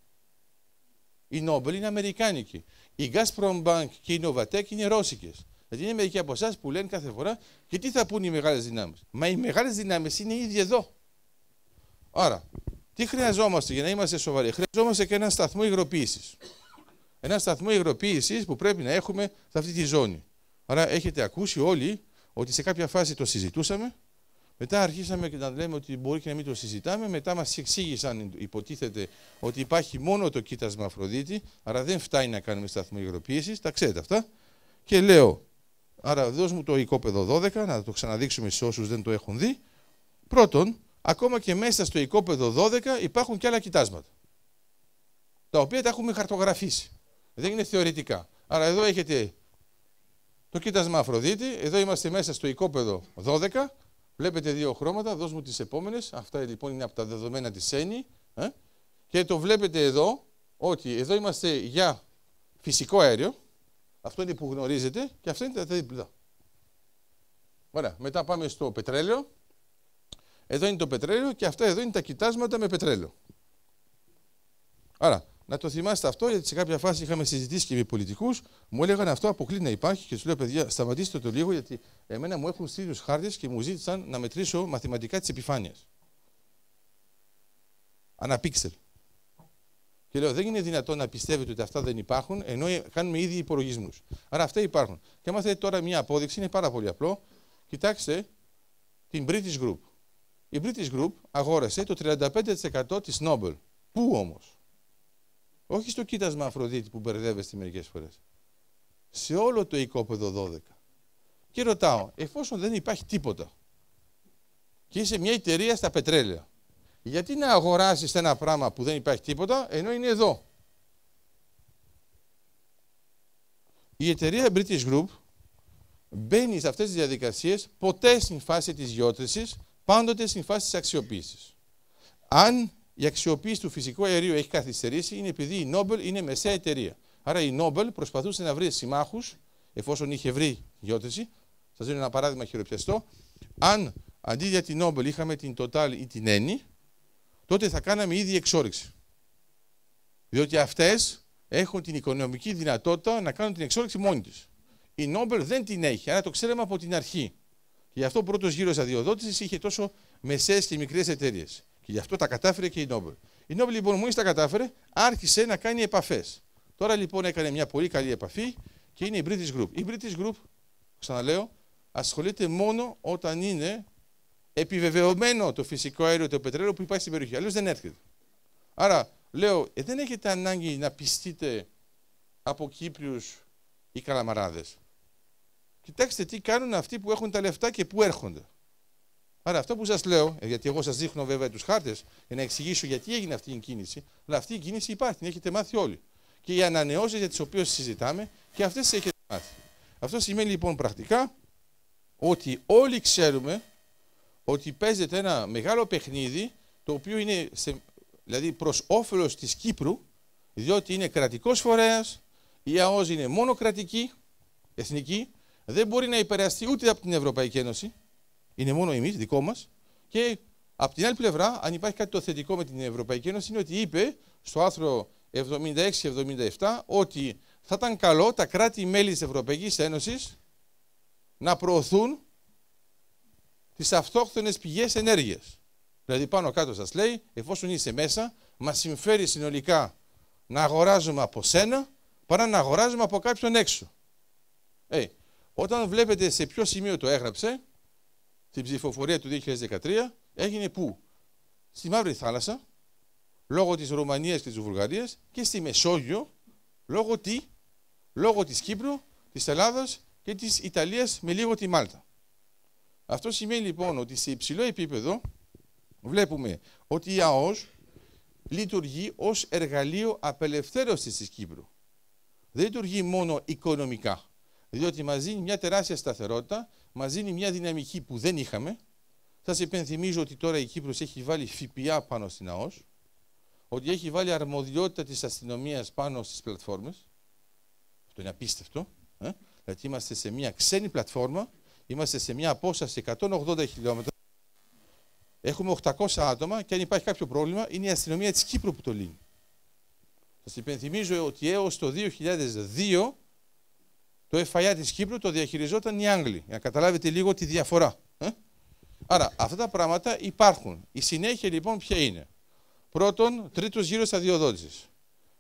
Η Νόμπελ είναι αμερικάνικη. Η Gazprom Bank και η Novatek είναι ρώσικες. Γιατί είναι μερικοί από εσάς που λένε κάθε φορά και τι θα πούν οι μεγάλες δυνάμεις. Μα οι μεγάλες δυνάμεις είναι ήδη εδώ. Άρα, τι χρειαζόμαστε για να είμαστε σοβαροί? Χρειαζόμαστε και έναν σταθμό υγροποίησης. Ένα σταθμό υγροποίησης που πρέπει να έχουμε σε αυτή τη ζώνη. Άρα, έχετε ακούσει όλοι ότι σε κάποια φάση το συζητούσαμε. Μετά αρχίσαμε και να λέμε ότι μπορεί και να μην το συζητάμε. Μετά μας εξήγησαν, υποτίθεται, ότι υπάρχει μόνο το κοίτασμα Αφροδίτη. Άρα δεν φτάνει να κάνουμε σταθμό υγροποίησης. Τα ξέρετε αυτά. Και λέω, άρα δώσ' μου το οικόπεδο 12, να το ξαναδείξουμε σε όσους δεν το έχουν δει. Πρώτον, ακόμα και μέσα στο οικόπεδο 12 υπάρχουν και άλλα κοιτάσματα. Τα οποία τα έχουμε χαρτογραφήσει. Δεν είναι θεωρητικά. Άρα εδώ έχετε το κοίτασμα Αφροδίτη. Εδώ είμαστε μέσα στο οικόπεδο 12. Βλέπετε δύο χρώματα. Δώσ' μου τις επόμενες. Αυτά λοιπόν είναι από τα δεδομένα της Eni. Και το βλέπετε εδώ, ότι εδώ είμαστε για φυσικό αέριο. Αυτό είναι που γνωρίζετε και αυτά είναι τα διπλά. Ωραία. Μετά πάμε στο πετρέλαιο. Εδώ είναι το πετρέλαιο και αυτά εδώ είναι τα κοιτάσματα με πετρέλαιο. Άρα, να το θυμάστε αυτό, γιατί σε κάποια φάση είχαμε συζητήσει και με πολιτικούς, μου έλεγαν αυτό αποκλεί να υπάρχει και τους λέω, παιδιά, σταματήστε το λίγο, γιατί εμένα μου έχουν στείλει τους χάρτες και μου ζήτησαν να μετρήσω μαθηματικά τις επιφάνειες. Αναπίξελ. Και λέω, δεν είναι δυνατόν να πιστεύετε ότι αυτά δεν υπάρχουν, ενώ κάνουμε ήδη υπολογισμούς. Άρα αυτά υπάρχουν. Και άμα θέλετε τώρα μια απόδειξη, είναι πάρα πολύ απλό. Κοιτάξτε την British Group. Η British Group αγόρασε το 35% της Nobel. Πού όμως? Όχι στο κοίτασμα Αφροδίτη που μπερδεύεστε μερικές φορές. Σε όλο το οικόπεδο 12. Και ρωτάω, εφόσον δεν υπάρχει τίποτα και είσαι μια εταιρεία στα πετρέλαια, γιατί να αγοράσεις ένα πράγμα που δεν υπάρχει τίποτα, ενώ είναι εδώ? Η εταιρεία British Group μπαίνει σε αυτές τις διαδικασίες ποτέ στην φάση της γεώτρησης, πάντοτε στην φάση της αξιοποίησης. Αν η αξιοποίηση του φυσικού αερίου έχει καθυστερήσει, είναι επειδή η Nobel είναι μεσαία εταιρεία. Άρα η Nobel προσπαθούσε να βρει συμμάχους, εφόσον είχε βρει γεώτρηση. Σας δίνω ένα παράδειγμα χειροπιαστό. Αν αντί για την Nobel είχαμε την Total ή την Eni, τότε θα κάναμε ήδη εξόρυξη. Διότι αυτές έχουν την οικονομική δυνατότητα να κάνουν την εξόρυξη μόνη της. Η Nobel δεν την έχει, άρα το ξέραμε από την αρχή. Και γι' αυτό ο πρώτος γύρος αδειοδότησης είχε τόσο μεσαίες και μικρές εταιρείες. Και γι' αυτό τα κατάφερε και η Nobel. Η Nobel λοιπόν μόλις τα κατάφερε, άρχισε να κάνει επαφές. Τώρα λοιπόν έκανε μια πολύ καλή επαφή και είναι η British Group. Η British Group, ξαναλέω, ασχολείται μόνο όταν είναι επιβεβαιωμένο το φυσικό αέριο, το πετρέλαιο που υπάρχει στην περιοχή. Αλλιώς δεν έρχεται. Άρα λέω, δεν έχετε ανάγκη να πιστείτε από Κύπριους ή Καλαμαράδες. Κοιτάξτε τι κάνουν αυτοί που έχουν τα λεφτά και που έρχονται. Άρα αυτό που σας λέω, γιατί εγώ σας δείχνω βέβαια τους χάρτες για να εξηγήσω γιατί έγινε αυτή η κίνηση, αλλά αυτή η κίνηση υπάρχει, την έχετε μάθει όλοι. και οι ανανεώσεις για τις οποίες συζητάμε και αυτές τις έχετε μάθει. Αυτό σημαίνει λοιπόν πρακτικά ότι όλοι ξέρουμε ότι παίζεται ένα μεγάλο παιχνίδι το οποίο είναι δηλαδή προς όφελος της Κύπρου, διότι είναι κρατικός φορέας, η ΑΟΣ είναι μόνο κρατική, εθνική, δεν μπορεί να υπεραστεί ούτε από την Ευρωπαϊκή Ένωση, είναι μόνο εμείς, δικό μας, και από την άλλη πλευρά, αν υπάρχει κάτι το θετικό με την Ευρωπαϊκή Ένωση, είναι ότι είπε στο άρθρο 76-77 ότι θα ήταν καλό τα κράτη-μέλη της Ευρωπαϊκής Ένωσης να προωθούν τις αυτόχθονες πηγές ενέργειας. Δηλαδή πάνω κάτω σας λέει, εφόσον είσαι μέσα, μας συμφέρει συνολικά να αγοράζουμε από σένα παρά να αγοράζουμε από κάποιον έξω. Όταν βλέπετε σε ποιο σημείο το έγραψε, στην ψηφοφορία του 2013, έγινε πού? Στη Μαύρη Θάλασσα, λόγω της Ρουμανίας και της Βουλγαρίας, και στη Μεσόγειο, λόγω της Κύπρου, της Ελλάδας και της Ιταλίας με λίγο τη Μάλτα. Αυτό σημαίνει λοιπόν ότι σε υψηλό επίπεδο βλέπουμε ότι η ΑΟΣ λειτουργεί ως εργαλείο απελευθέρωσης της Κύπρου. Δεν λειτουργεί μόνο οικονομικά, διότι μας δίνει μια τεράστια σταθερότητα, μας δίνει μια δυναμική που δεν είχαμε. Σας υπενθυμίζω ότι τώρα η Κύπρος έχει βάλει ΦΠΑ πάνω στην ΑΟΣ, ότι έχει βάλει αρμοδιότητα της αστυνομίας πάνω στις πλατφόρμες. Αυτό είναι απίστευτο. Δηλαδή είμαστε σε μια ξένη πλατφόρμα, είμαστε σε μια απόσταση 180 χιλιόμετρα, έχουμε 800 άτομα και αν υπάρχει κάποιο πρόβλημα είναι η αστυνομία της Κύπρου που το λύνει. Σας υπενθυμίζω ότι έως το 2002 το FIA της Κύπρου το διαχειριζόταν οι Άγγλοι, για να καταλάβετε λίγο τη διαφορά. Άρα αυτά τα πράγματα υπάρχουν. Η συνέχεια λοιπόν ποια είναι? Πρώτον, τρίτος γύρος αδειοδότησης.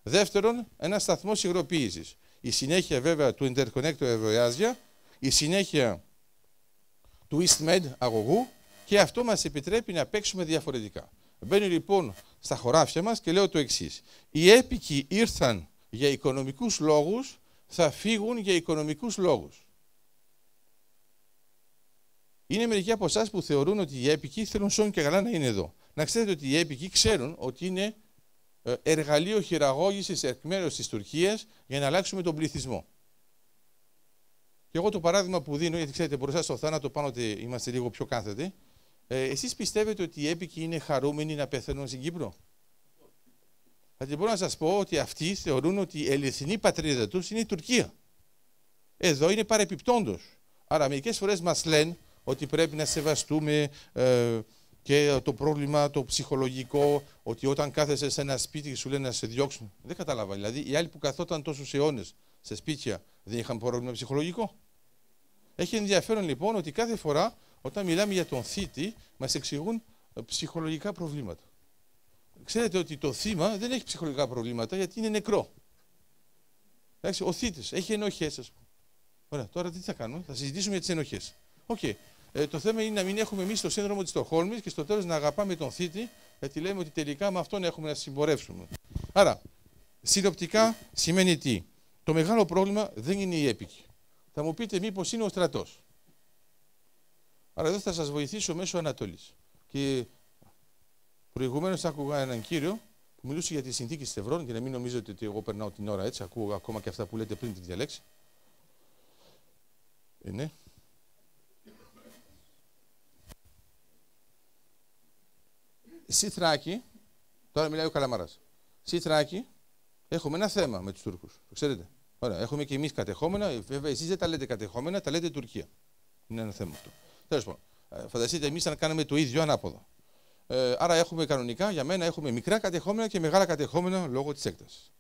Δεύτερον, ένας σταθμός υγροποίησης. Η συνέχεια βέβαια του Interconnector Ευρωάζια, η συνέχεια του EastMed αγωγού, και αυτό μας επιτρέπει να παίξουμε διαφορετικά. Μπαίνω λοιπόν στα χωράφια μας και λέω το εξής. Οι έπικοι ήρθαν για οικονομικούς λόγους, θα φύγουν για οικονομικούς λόγους. Είναι μερικοί από εσάς που θεωρούν ότι οι έπικοι θέλουν σόν και καλά να είναι εδώ. Να ξέρετε ότι οι έπικοι ξέρουν ότι είναι εργαλείο χειραγώγησης εκ μέρους της Τουρκίας για να αλλάξουμε τον πληθυσμό. Και εγώ το παράδειγμα που δίνω, γιατί ξέρετε μπροστά στο θάνατο πάνω ότι είμαστε λίγο πιο κάθετοι, εσείς πιστεύετε ότι οι έπικοι είναι χαρούμενοι να πεθαίνουν στην Κύπρο? Δηλαδή μπορώ να σας πω ότι αυτοί θεωρούν ότι η αληθινή πατρίδα τους είναι η Τουρκία. Εδώ είναι παρεπιπτόντος. Άρα μερικές φορές μας λένε ότι πρέπει να σεβαστούμε και το πρόβλημα το ψυχολογικό, ότι όταν κάθεσαι σε ένα σπίτι σου λένε να σε διώξουν. Δεν κατάλαβα. Δηλαδή οι άλλοι που καθόταν τόσους αιώνες σε σπίτια δεν είχαν πρόβλημα ψυχολογικό? Έχει ενδιαφέρον λοιπόν ότι κάθε φορά όταν μιλάμε για τον θήτη μας εξηγούν ψυχολογικά προβλήματα. Ξέρετε ότι το θύμα δεν έχει ψυχολογικά προβλήματα γιατί είναι νεκρό. Εντάξει, ο θήτης έχει ενοχές, ας πούμε. Ωραία, τώρα τι θα κάνουμε? Θα συζητήσουμε για τις ενοχές. Okay. Το θέμα είναι να μην έχουμε εμείς το σύνδρομο της Στοκχόλμης και στο τέλος να αγαπάμε τον θήτη, γιατί λέμε ότι τελικά με αυτόν έχουμε να συμπορεύσουμε. Άρα, συνοπτικά σημαίνει τι? Το μεγάλο πρόβλημα δεν είναι η έπικη. Θα μου πείτε μήπως είναι ο στρατός. Άρα εδώ θα σας βοηθήσω μέσω Ανατολής. Και προηγουμένως άκουγα έναν κύριο που μιλούσε για τη συνθήκη της Ευρών, και να μην νομίζετε ότι εγώ περνάω την ώρα έτσι, ακούω ακόμα και αυτά που λέτε πριν τη διαλέξη. Ναι. Στη Θράκη, τώρα μιλάει ο Καλαμαράς. Στη Θράκη έχουμε ένα θέμα με τους Τούρκους. Το ξέρετε. Ωραία, έχουμε και εμείς κατεχόμενα. Βέβαια, εσείς δεν τα λέτε κατεχόμενα, τα λέτε Τουρκία. Είναι ένα θέμα αυτό. Τέλος πάντων, φανταστείτε εμείς να κάνουμε το ίδιο ανάποδα. Άρα έχουμε κανονικά, για μένα, έχουμε μικρά κατεχόμενα και μεγάλα κατεχόμενα λόγω της έκτασης.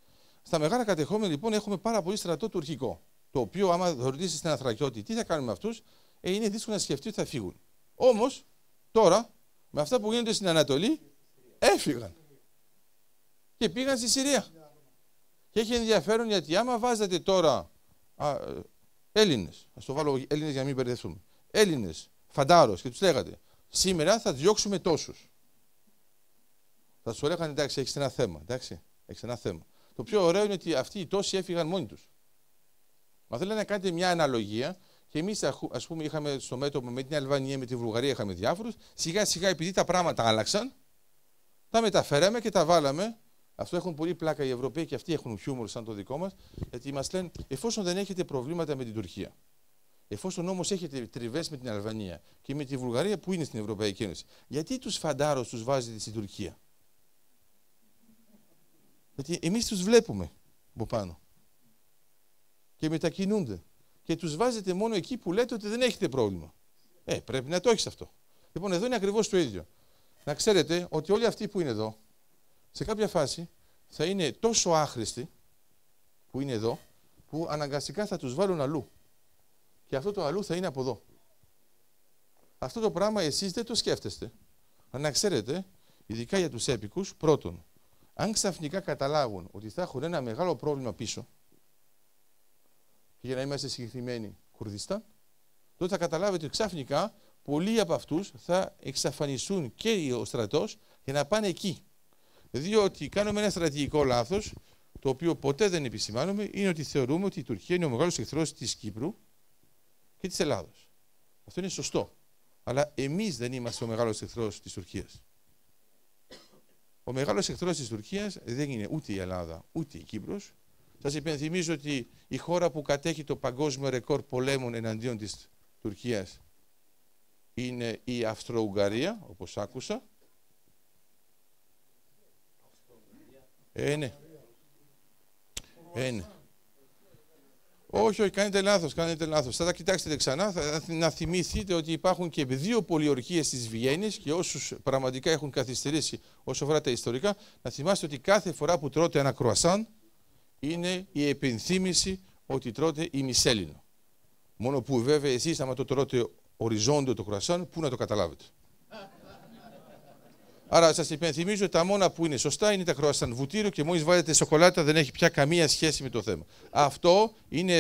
Στα μεγάλα κατεχόμενα λοιπόν έχουμε πάρα πολύ στρατό τουρκικό. Το οποίο, άμα ρωτήσει στην Αθρακιώτη τι θα κάνουμε με αυτούς, είναι δύσκολο να σκεφτεί ότι θα φύγουν. Όμως, τώρα, με αυτά που γίνονται στην Ανατολή, έφυγαν. Και πήγαν στη Συρία. Και έχει ενδιαφέρον γιατί άμα βάζετε τώρα Έλληνες, ας το βάλω Έλληνες για να μην μπερδευτούμε, Έλληνες, φαντάρος, και τους λέγατε, σήμερα θα διώξουμε τόσους. Θα σου λέγανε, εντάξει, έχεις ένα θέμα. Εντάξει, έχεις ένα θέμα. Το πιο ωραίο είναι ότι αυτοί οι τόσοι έφυγαν μόνοι τους. Μα θέλετε να κάνετε μια αναλογία, και εμείς, ας πούμε, είχαμε στο μέτωπο με την Αλβανία, με τη Βουλγαρία, είχαμε διάφορους. Σιγά σιγά, επειδή τα πράγματα άλλαξαν, τα μεταφέραμε και τα βάλαμε Αυτό έχουν πολύ πλάκα οι Ευρωπαίοι και αυτοί έχουν χιούμορ σαν το δικό μας, γιατί μας λένε εφόσον δεν έχετε προβλήματα με την Τουρκία, εφόσον όμως έχετε τριβές με την Αλβανία και με τη Βουλγαρία που είναι στην Ευρωπαϊκή Ένωση, γιατί τους φαντάρους τους βάζετε στην Τουρκία? Γιατί εμείς τους βλέπουμε από πάνω και μετακινούνται και τους βάζετε μόνο εκεί που λέτε ότι δεν έχετε πρόβλημα. Πρέπει να το έχεις αυτό. Λοιπόν, εδώ είναι ακριβώς το ίδιο. Να ξέρετε ότι όλοι αυτοί που είναι εδώ, σε κάποια φάση θα είναι τόσο άχρηστοι που είναι εδώ, που αναγκαστικά θα τους βάλουν αλλού. Και αυτό το αλλού θα είναι από εδώ. Αυτό το πράγμα εσείς δεν το σκέφτεστε. Αλλά να ξέρετε, ειδικά για τους έπικους, πρώτον, αν ξαφνικά καταλάβουν ότι θα έχουν ένα μεγάλο πρόβλημα πίσω, και για να είμαστε συγκεκριμένοι Κουρδιστάν, τότε θα καταλάβετε ότι ξαφνικά πολλοί από αυτούς θα εξαφανιστούν και ο στρατός για να πάνε εκεί. Διότι κάνουμε ένα στρατηγικό λάθος, το οποίο ποτέ δεν επισημάνουμε, είναι ότι θεωρούμε ότι η Τουρκία είναι ο μεγάλος εχθρός της Κύπρου και της Ελλάδος. Αυτό είναι σωστό. Αλλά εμείς δεν είμαστε ο μεγάλος εχθρός της Τουρκίας. Ο μεγάλος εχθρός της Τουρκίας δεν είναι ούτε η Ελλάδα, ούτε η Κύπρος. Σας υπενθυμίζω ότι η χώρα που κατέχει το παγκόσμιο ρεκόρ πολέμων εναντίον της Τουρκίας είναι η Αυστρο-Ουγγαρία, όπως άκουσα. Ναι. Όχι, κάνετε λάθος. Θα τα κοιτάξετε ξανά, να θυμηθείτε ότι υπάρχουν και 2 πολιορκίες της Βιέννης και όσους πραγματικά έχουν καθυστερήσει όσο αφορά τα ιστορικά, να θυμάστε ότι κάθε φορά που τρώτε ένα κρουασάν είναι η επενθύμηση ότι τρώτε ημισέλινο. Μόνο που βέβαια εσείς άμα το τρώτε οριζόντιο το κρουασάν, πού να το καταλάβετε. Άρα σας υπενθυμίζω τα μόνα που είναι σωστά είναι τα κρουασάν βουτύριο και μόλις βάλετε σοκολάτα δεν έχει πια καμία σχέση με το θέμα. Αυτό είναι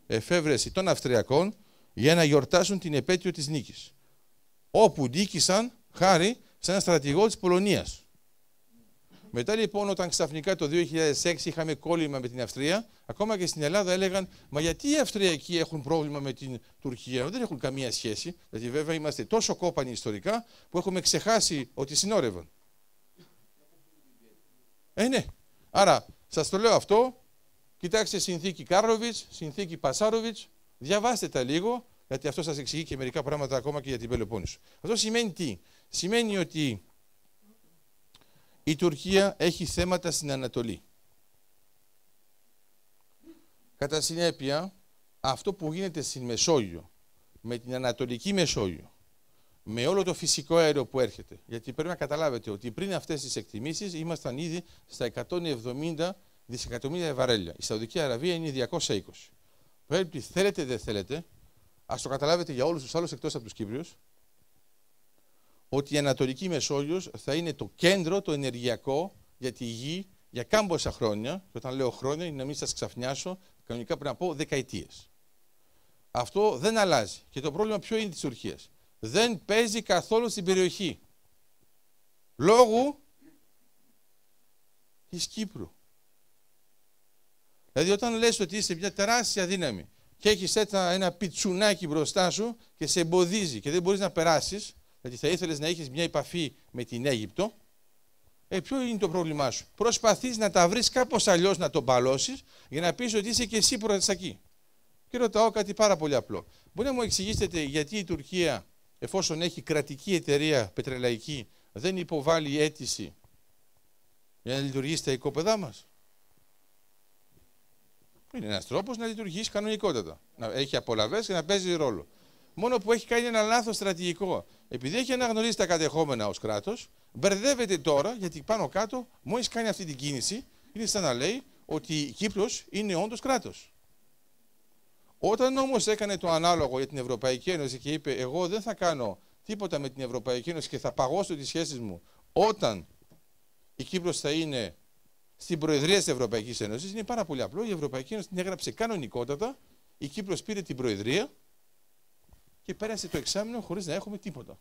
εφεύρεση των Αυστριακών για να γιορτάσουν την επέτειο της νίκης. Όπου νίκησαν χάρη σε έναν στρατηγό της Πολωνίας. Μετά λοιπόν όταν ξαφνικά το 2006 είχαμε κόλλημα με την Αυστρία, ακόμα και στην Ελλάδα έλεγαν «Μα γιατί οι Αυστριακοί έχουν πρόβλημα με την Τουρκία?» Δεν έχουν καμία σχέση, γιατί βέβαια είμαστε τόσο κόπανοι ιστορικά που έχουμε ξεχάσει ότι συνόρευαν. Ναι. Άρα σας το λέω αυτό, κοιτάξτε συνθήκη Κάρλοβιτς, συνθήκη Πασάροβιτς, διαβάστε τα λίγο, γιατί αυτό σας εξηγεί και μερικά πράγματα ακόμα και για την Πελοπόννησο. Αυτό σημαίνει τι? Σημαίνει ότι η Τουρκία έχει θέματα στην Ανατολή. Κατά συνέπεια, αυτό που γίνεται στην Μεσόγειο, με την Ανατολική Μεσόγειο, με όλο το φυσικό αέριο που έρχεται, γιατί πρέπει να καταλάβετε ότι πριν αυτές τις εκτιμήσεις ήμασταν ήδη στα 170 δισεκατομμύρια βαρέλια. Η Σαουδική Αραβία είναι 220. Πρέπει, θέλετε δεν θέλετε, ας το καταλάβετε για όλους τους άλλους εκτός από τους Κύπριους, ότι η Ανατολική Μεσόγειος θα είναι το κέντρο, το ενεργειακό για τη γη για κάμποσα χρόνια. Και όταν λέω χρόνια είναι να μην σας ξαφνιάσω, κανονικά πρέπει να πω δεκαετίες. Αυτό δεν αλλάζει. Και το πρόβλημα ποιο είναι της Τουρκίας? Δεν παίζει καθόλου στην περιοχή. Λόγω της Κύπρου. Δηλαδή όταν λες ότι είσαι μια τεράστια δύναμη και έχεις ένα πιτσουνάκι μπροστά σου και σε εμποδίζει και δεν μπορείς να περάσεις, γιατί θα ήθελες να έχεις μια επαφή με την Αίγυπτο, ποιο είναι το πρόβλημά σου? Προσπαθείς να τα βρεις κάπως αλλιώς να τον παλώσεις για να πεις ότι είσαι και εσύ εκεί. Και ρωτάω κάτι πάρα πολύ απλό. Μπορεί να μου εξηγήσετε γιατί η Τουρκία, εφόσον έχει κρατική εταιρεία πετρελαϊκή, δεν υποβάλλει αίτηση για να λειτουργήσει στα οικόπεδά μας? Είναι ένας τρόπος να λειτουργήσει κανονικότατα. Να έχει απολαβές και να παίζει ρόλο. Μόνο που έχει κάνει ένα λάθος στρατηγικό. Επειδή έχει αναγνωρίσει τα κατεχόμενα ως κράτος, μπερδεύεται τώρα, γιατί πάνω κάτω, μόλις κάνει αυτή την κίνηση, είναι σαν να λέει ότι η Κύπρος είναι όντως κράτος. Όταν όμως έκανε το ανάλογο για την Ευρωπαϊκή Ένωση και είπε εγώ δεν θα κάνω τίποτα με την Ευρωπαϊκή Ένωση και θα παγώσω τις σχέσεις μου όταν η Κύπρος θα είναι στην Προεδρία της Ευρωπαϊκής Ένωσης, είναι πάρα πολύ απλό. Η Ευρωπαϊκή Ένωση την έγραψε κανονικότατα, η Κύπρος πήρε την Προεδρία και πέρασε το εξάμηνο χωρίς να έχουμε τίποτα.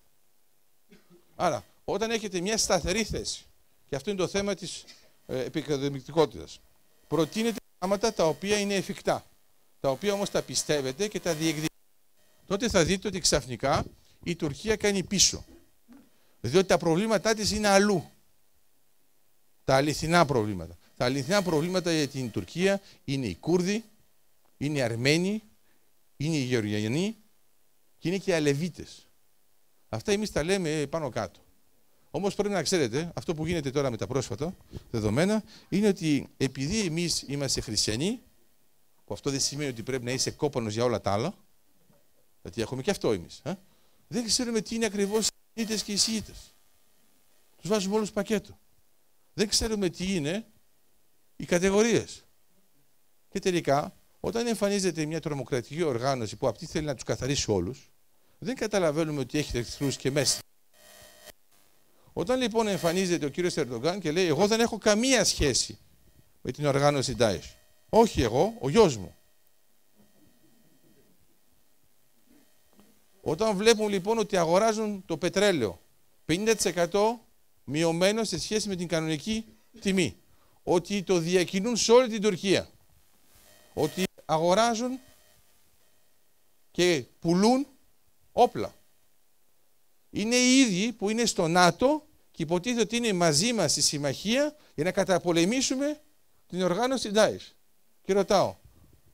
Άρα, όταν έχετε μια σταθερή θέση, και αυτό είναι το θέμα της επικοδομητικότητας, προτείνετε πράγματα τα οποία είναι εφικτά, τα οποία όμως τα πιστεύετε και τα διεκδικείτε, τότε θα δείτε ότι ξαφνικά η Τουρκία κάνει πίσω. Διότι τα προβλήματά της είναι αλλού. Τα αληθινά προβλήματα. Τα αληθινά προβλήματα για την Τουρκία είναι οι Κούρδοι, είναι οι Αρμένοι, είναι οι Γεωργιανοί και είναι και οι Αλεβίτες. Αυτά εμείς τα λέμε πάνω κάτω. Όμως πρέπει να ξέρετε, αυτό που γίνεται τώρα με τα πρόσφατα δεδομένα, είναι ότι επειδή εμείς είμαστε χριστιανοί, που αυτό δεν σημαίνει ότι πρέπει να είσαι κόπανος για όλα τα άλλα, γιατί έχουμε και αυτό εμείς, δεν ξέρουμε τι είναι ακριβώς οι Σουνίτες και οι Σιήτες. Τους βάζουμε όλους πακέτο. Δεν ξέρουμε τι είναι οι κατηγορίες. Και τελικά, όταν εμφανίζεται μια τρομοκρατική οργάνωση που αυτή θέλει να τους καθαρίσει όλους, δεν καταλαβαίνουμε ότι έχει εχθρούς και μέσα. Όταν λοιπόν εμφανίζεται ο κύριος Ερντογκάν και λέει εγώ δεν έχω καμία σχέση με την οργάνωση Ντάεσ. Όχι εγώ, ο γιος μου. Όταν βλέπουν λοιπόν ότι αγοράζουν το πετρέλαιο 50% μειωμένο σε σχέση με την κανονική τιμή, ότι το διακινούν σε όλη την Τουρκία, ότι αγοράζουν και πουλούν όπλα. Είναι οι ίδιοι που είναι στο ΝΑΤΟ και υποτίθεται ότι είναι μαζί μας στη συμμαχία για να καταπολεμήσουμε την οργάνωση Ντάεσ. Και ρωτάω,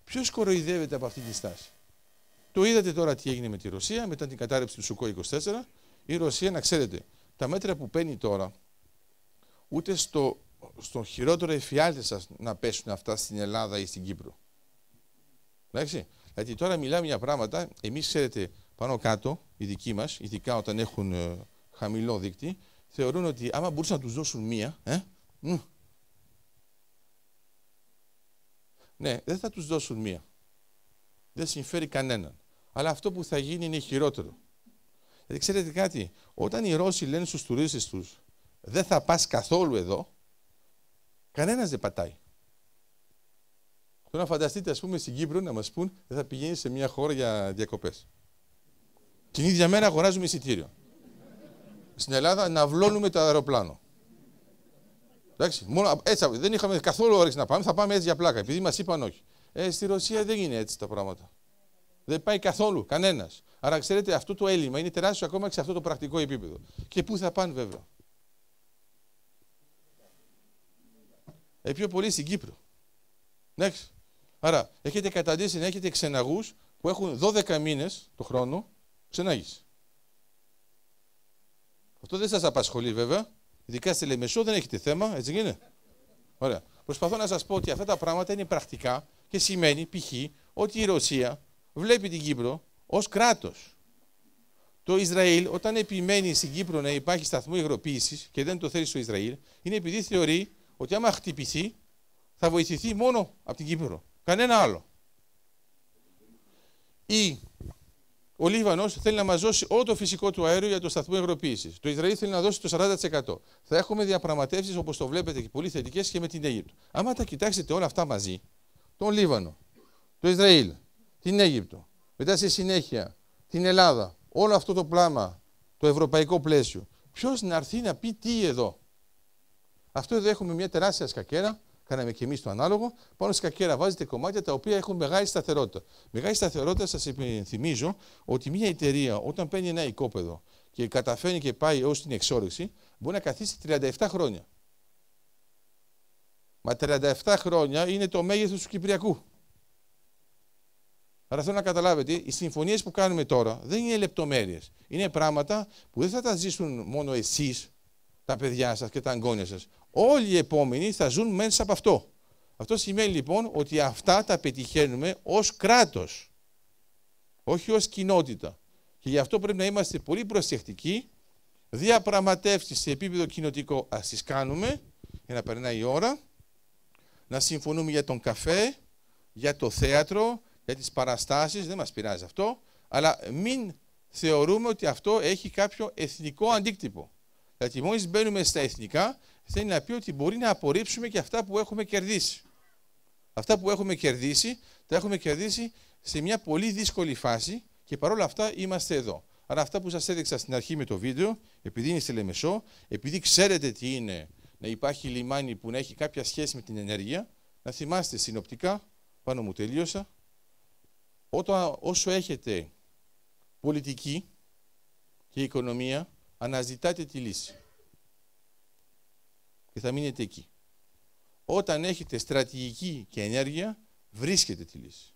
ποιος κοροϊδεύεται από αυτή τη στάση? Το είδατε τώρα τι έγινε με τη Ρωσία μετά την κατάρρευση του Σουκόι 24. Η Ρωσία, να ξέρετε, τα μέτρα που παίρνει τώρα, ούτε στο χειρότερο εφιάλτη σας να πέσουν αυτά στην Ελλάδα ή στην Κύπρο. Εντάξει. Γιατί τώρα μιλάμε για πράγματα, εμείς ξέρετε, πάνω κάτω, οι δικοί μας, ειδικά όταν έχουν χαμηλό δείκτη, θεωρούν ότι άμα μπορούσαν να τους δώσουν μία, ναι, δεν θα τους δώσουν μία. Δεν συμφέρει κανέναν. Αλλά αυτό που θα γίνει είναι χειρότερο. Γιατί ξέρετε κάτι, όταν οι Ρώσοι λένε στους τουρίστες τους δεν θα πας καθόλου εδώ, κανένας δεν πατάει. Τώρα να φανταστείτε, ας πούμε, στην Κύπρο να μας πούν δεν θα πηγαίνει σε μια χώρα για διακοπές. Την ίδια μέρα αγοράζουμε εισιτήριο. Στην Ελλάδα να βλώνουμε το αεροπλάνο. Εντάξει, μόνο, έτσι, δεν είχαμε καθόλου όρεξη να πάμε, θα πάμε έτσι για πλάκα, επειδή μας είπαν όχι. Στη Ρωσία δεν είναι έτσι τα πράγματα. Δεν πάει καθόλου, κανένας. Άρα ξέρετε, αυτό το έλλειμμα είναι τεράστιο ακόμα και σε αυτό το πρακτικό επίπεδο. Και πού θα πάνε βέβαια? Πιο πολύ στην Κύπρο. Εντάξει. Άρα έχετε καταντήσει να έχετε ξεναγούς που έχουν 12 μήνες το χρόνο ξενάγηση. Αυτό δεν σας απασχολεί βέβαια. Ειδικά στη Λεμεσό δεν έχετε θέμα, έτσι είναι? Ωραία. Προσπαθώ να σας πω ότι αυτά τα πράγματα είναι πρακτικά και σημαίνει π.χ. ότι η Ρωσία βλέπει την Κύπρο ως κράτος. Το Ισραήλ όταν επιμένει στην Κύπρο να υπάρχει σταθμό υγροποίησης και δεν το θέλει στο Ισραήλ, είναι επειδή θεωρεί ότι άμα χτυπηθεί θα βοηθηθεί μόνο από την Κύπρο. Κανένα άλλο. Ο Λίβανος θέλει να μας δώσει όλο το φυσικό του αέριο για το σταθμό υγροποίησης. Το Ισραήλ θέλει να δώσει το 40%. Θα έχουμε διαπραγματεύσεις, όπως το βλέπετε, και πολύ θετικές και με την Αίγυπτο. Άμα τα κοιτάξετε όλα αυτά μαζί, τον Λίβανο, το Ισραήλ, την Αίγυπτο, μετά στη συνέχεια την Ελλάδα, όλο αυτό το πλάμα, το ευρωπαϊκό πλαίσιο, ποιος να έρθει να πει τι εδώ? Αυτό εδώ έχουμε μια τεράστια σκακέρα. Κάναμε και εμείς το ανάλογο. Πάνω στη σκακέρα βάζετε κομμάτια τα οποία έχουν μεγάλη σταθερότητα. Μεγάλη σταθερότητα, σας υπενθυμίζω ότι μια εταιρεία όταν παίρνει ένα οικόπεδο και καταφέρνει και πάει ως την εξόρυξη, μπορεί να καθίσει 37 χρόνια. Μα 37 χρόνια είναι το μέγεθος του Κυπριακού. Άρα θέλω να καταλάβετε, οι συμφωνίες που κάνουμε τώρα δεν είναι λεπτομέρειες. Είναι πράγματα που δεν θα τα ζήσουν μόνο εσείς, τα παιδιά σας και τα εγγόνια σας. Όλοι οι επόμενοι θα ζουν μέσα από αυτό. Αυτό σημαίνει λοιπόν ότι αυτά τα πετυχαίνουμε ως κράτος, όχι ως κοινότητα. Και γι' αυτό πρέπει να είμαστε πολύ προσεκτικοί. Διαπραγματεύσεις σε επίπεδο κοινοτικό ας τις κάνουμε για να περνάει η ώρα, να συμφωνούμε για τον καφέ, για το θέατρο, για τις παραστάσεις, δεν μας πειράζει αυτό, αλλά μην θεωρούμε ότι αυτό έχει κάποιο εθνικό αντίκτυπο. Γιατί μόλις μπαίνουμε στα εθνικά, θέλει να πει ότι μπορεί να απορρίψουμε και αυτά που έχουμε κερδίσει. Αυτά που έχουμε κερδίσει, τα έχουμε κερδίσει σε μια πολύ δύσκολη φάση και παρόλα αυτά είμαστε εδώ. Άρα αυτά που σας έδειξα στην αρχή με το βίντεο, επειδή είναι στη Λεμεσό, επειδή ξέρετε τι είναι να υπάρχει λιμάνι που να έχει κάποια σχέση με την ενέργεια, να θυμάστε συνοπτικά, πάνω μου τελείωσα, όσο έχετε πολιτική και οικονομία, αναζητάτε τη λύση. και θα μείνετε εκεί. Όταν έχετε στρατηγική και ενέργεια, βρίσκετε τη λύση.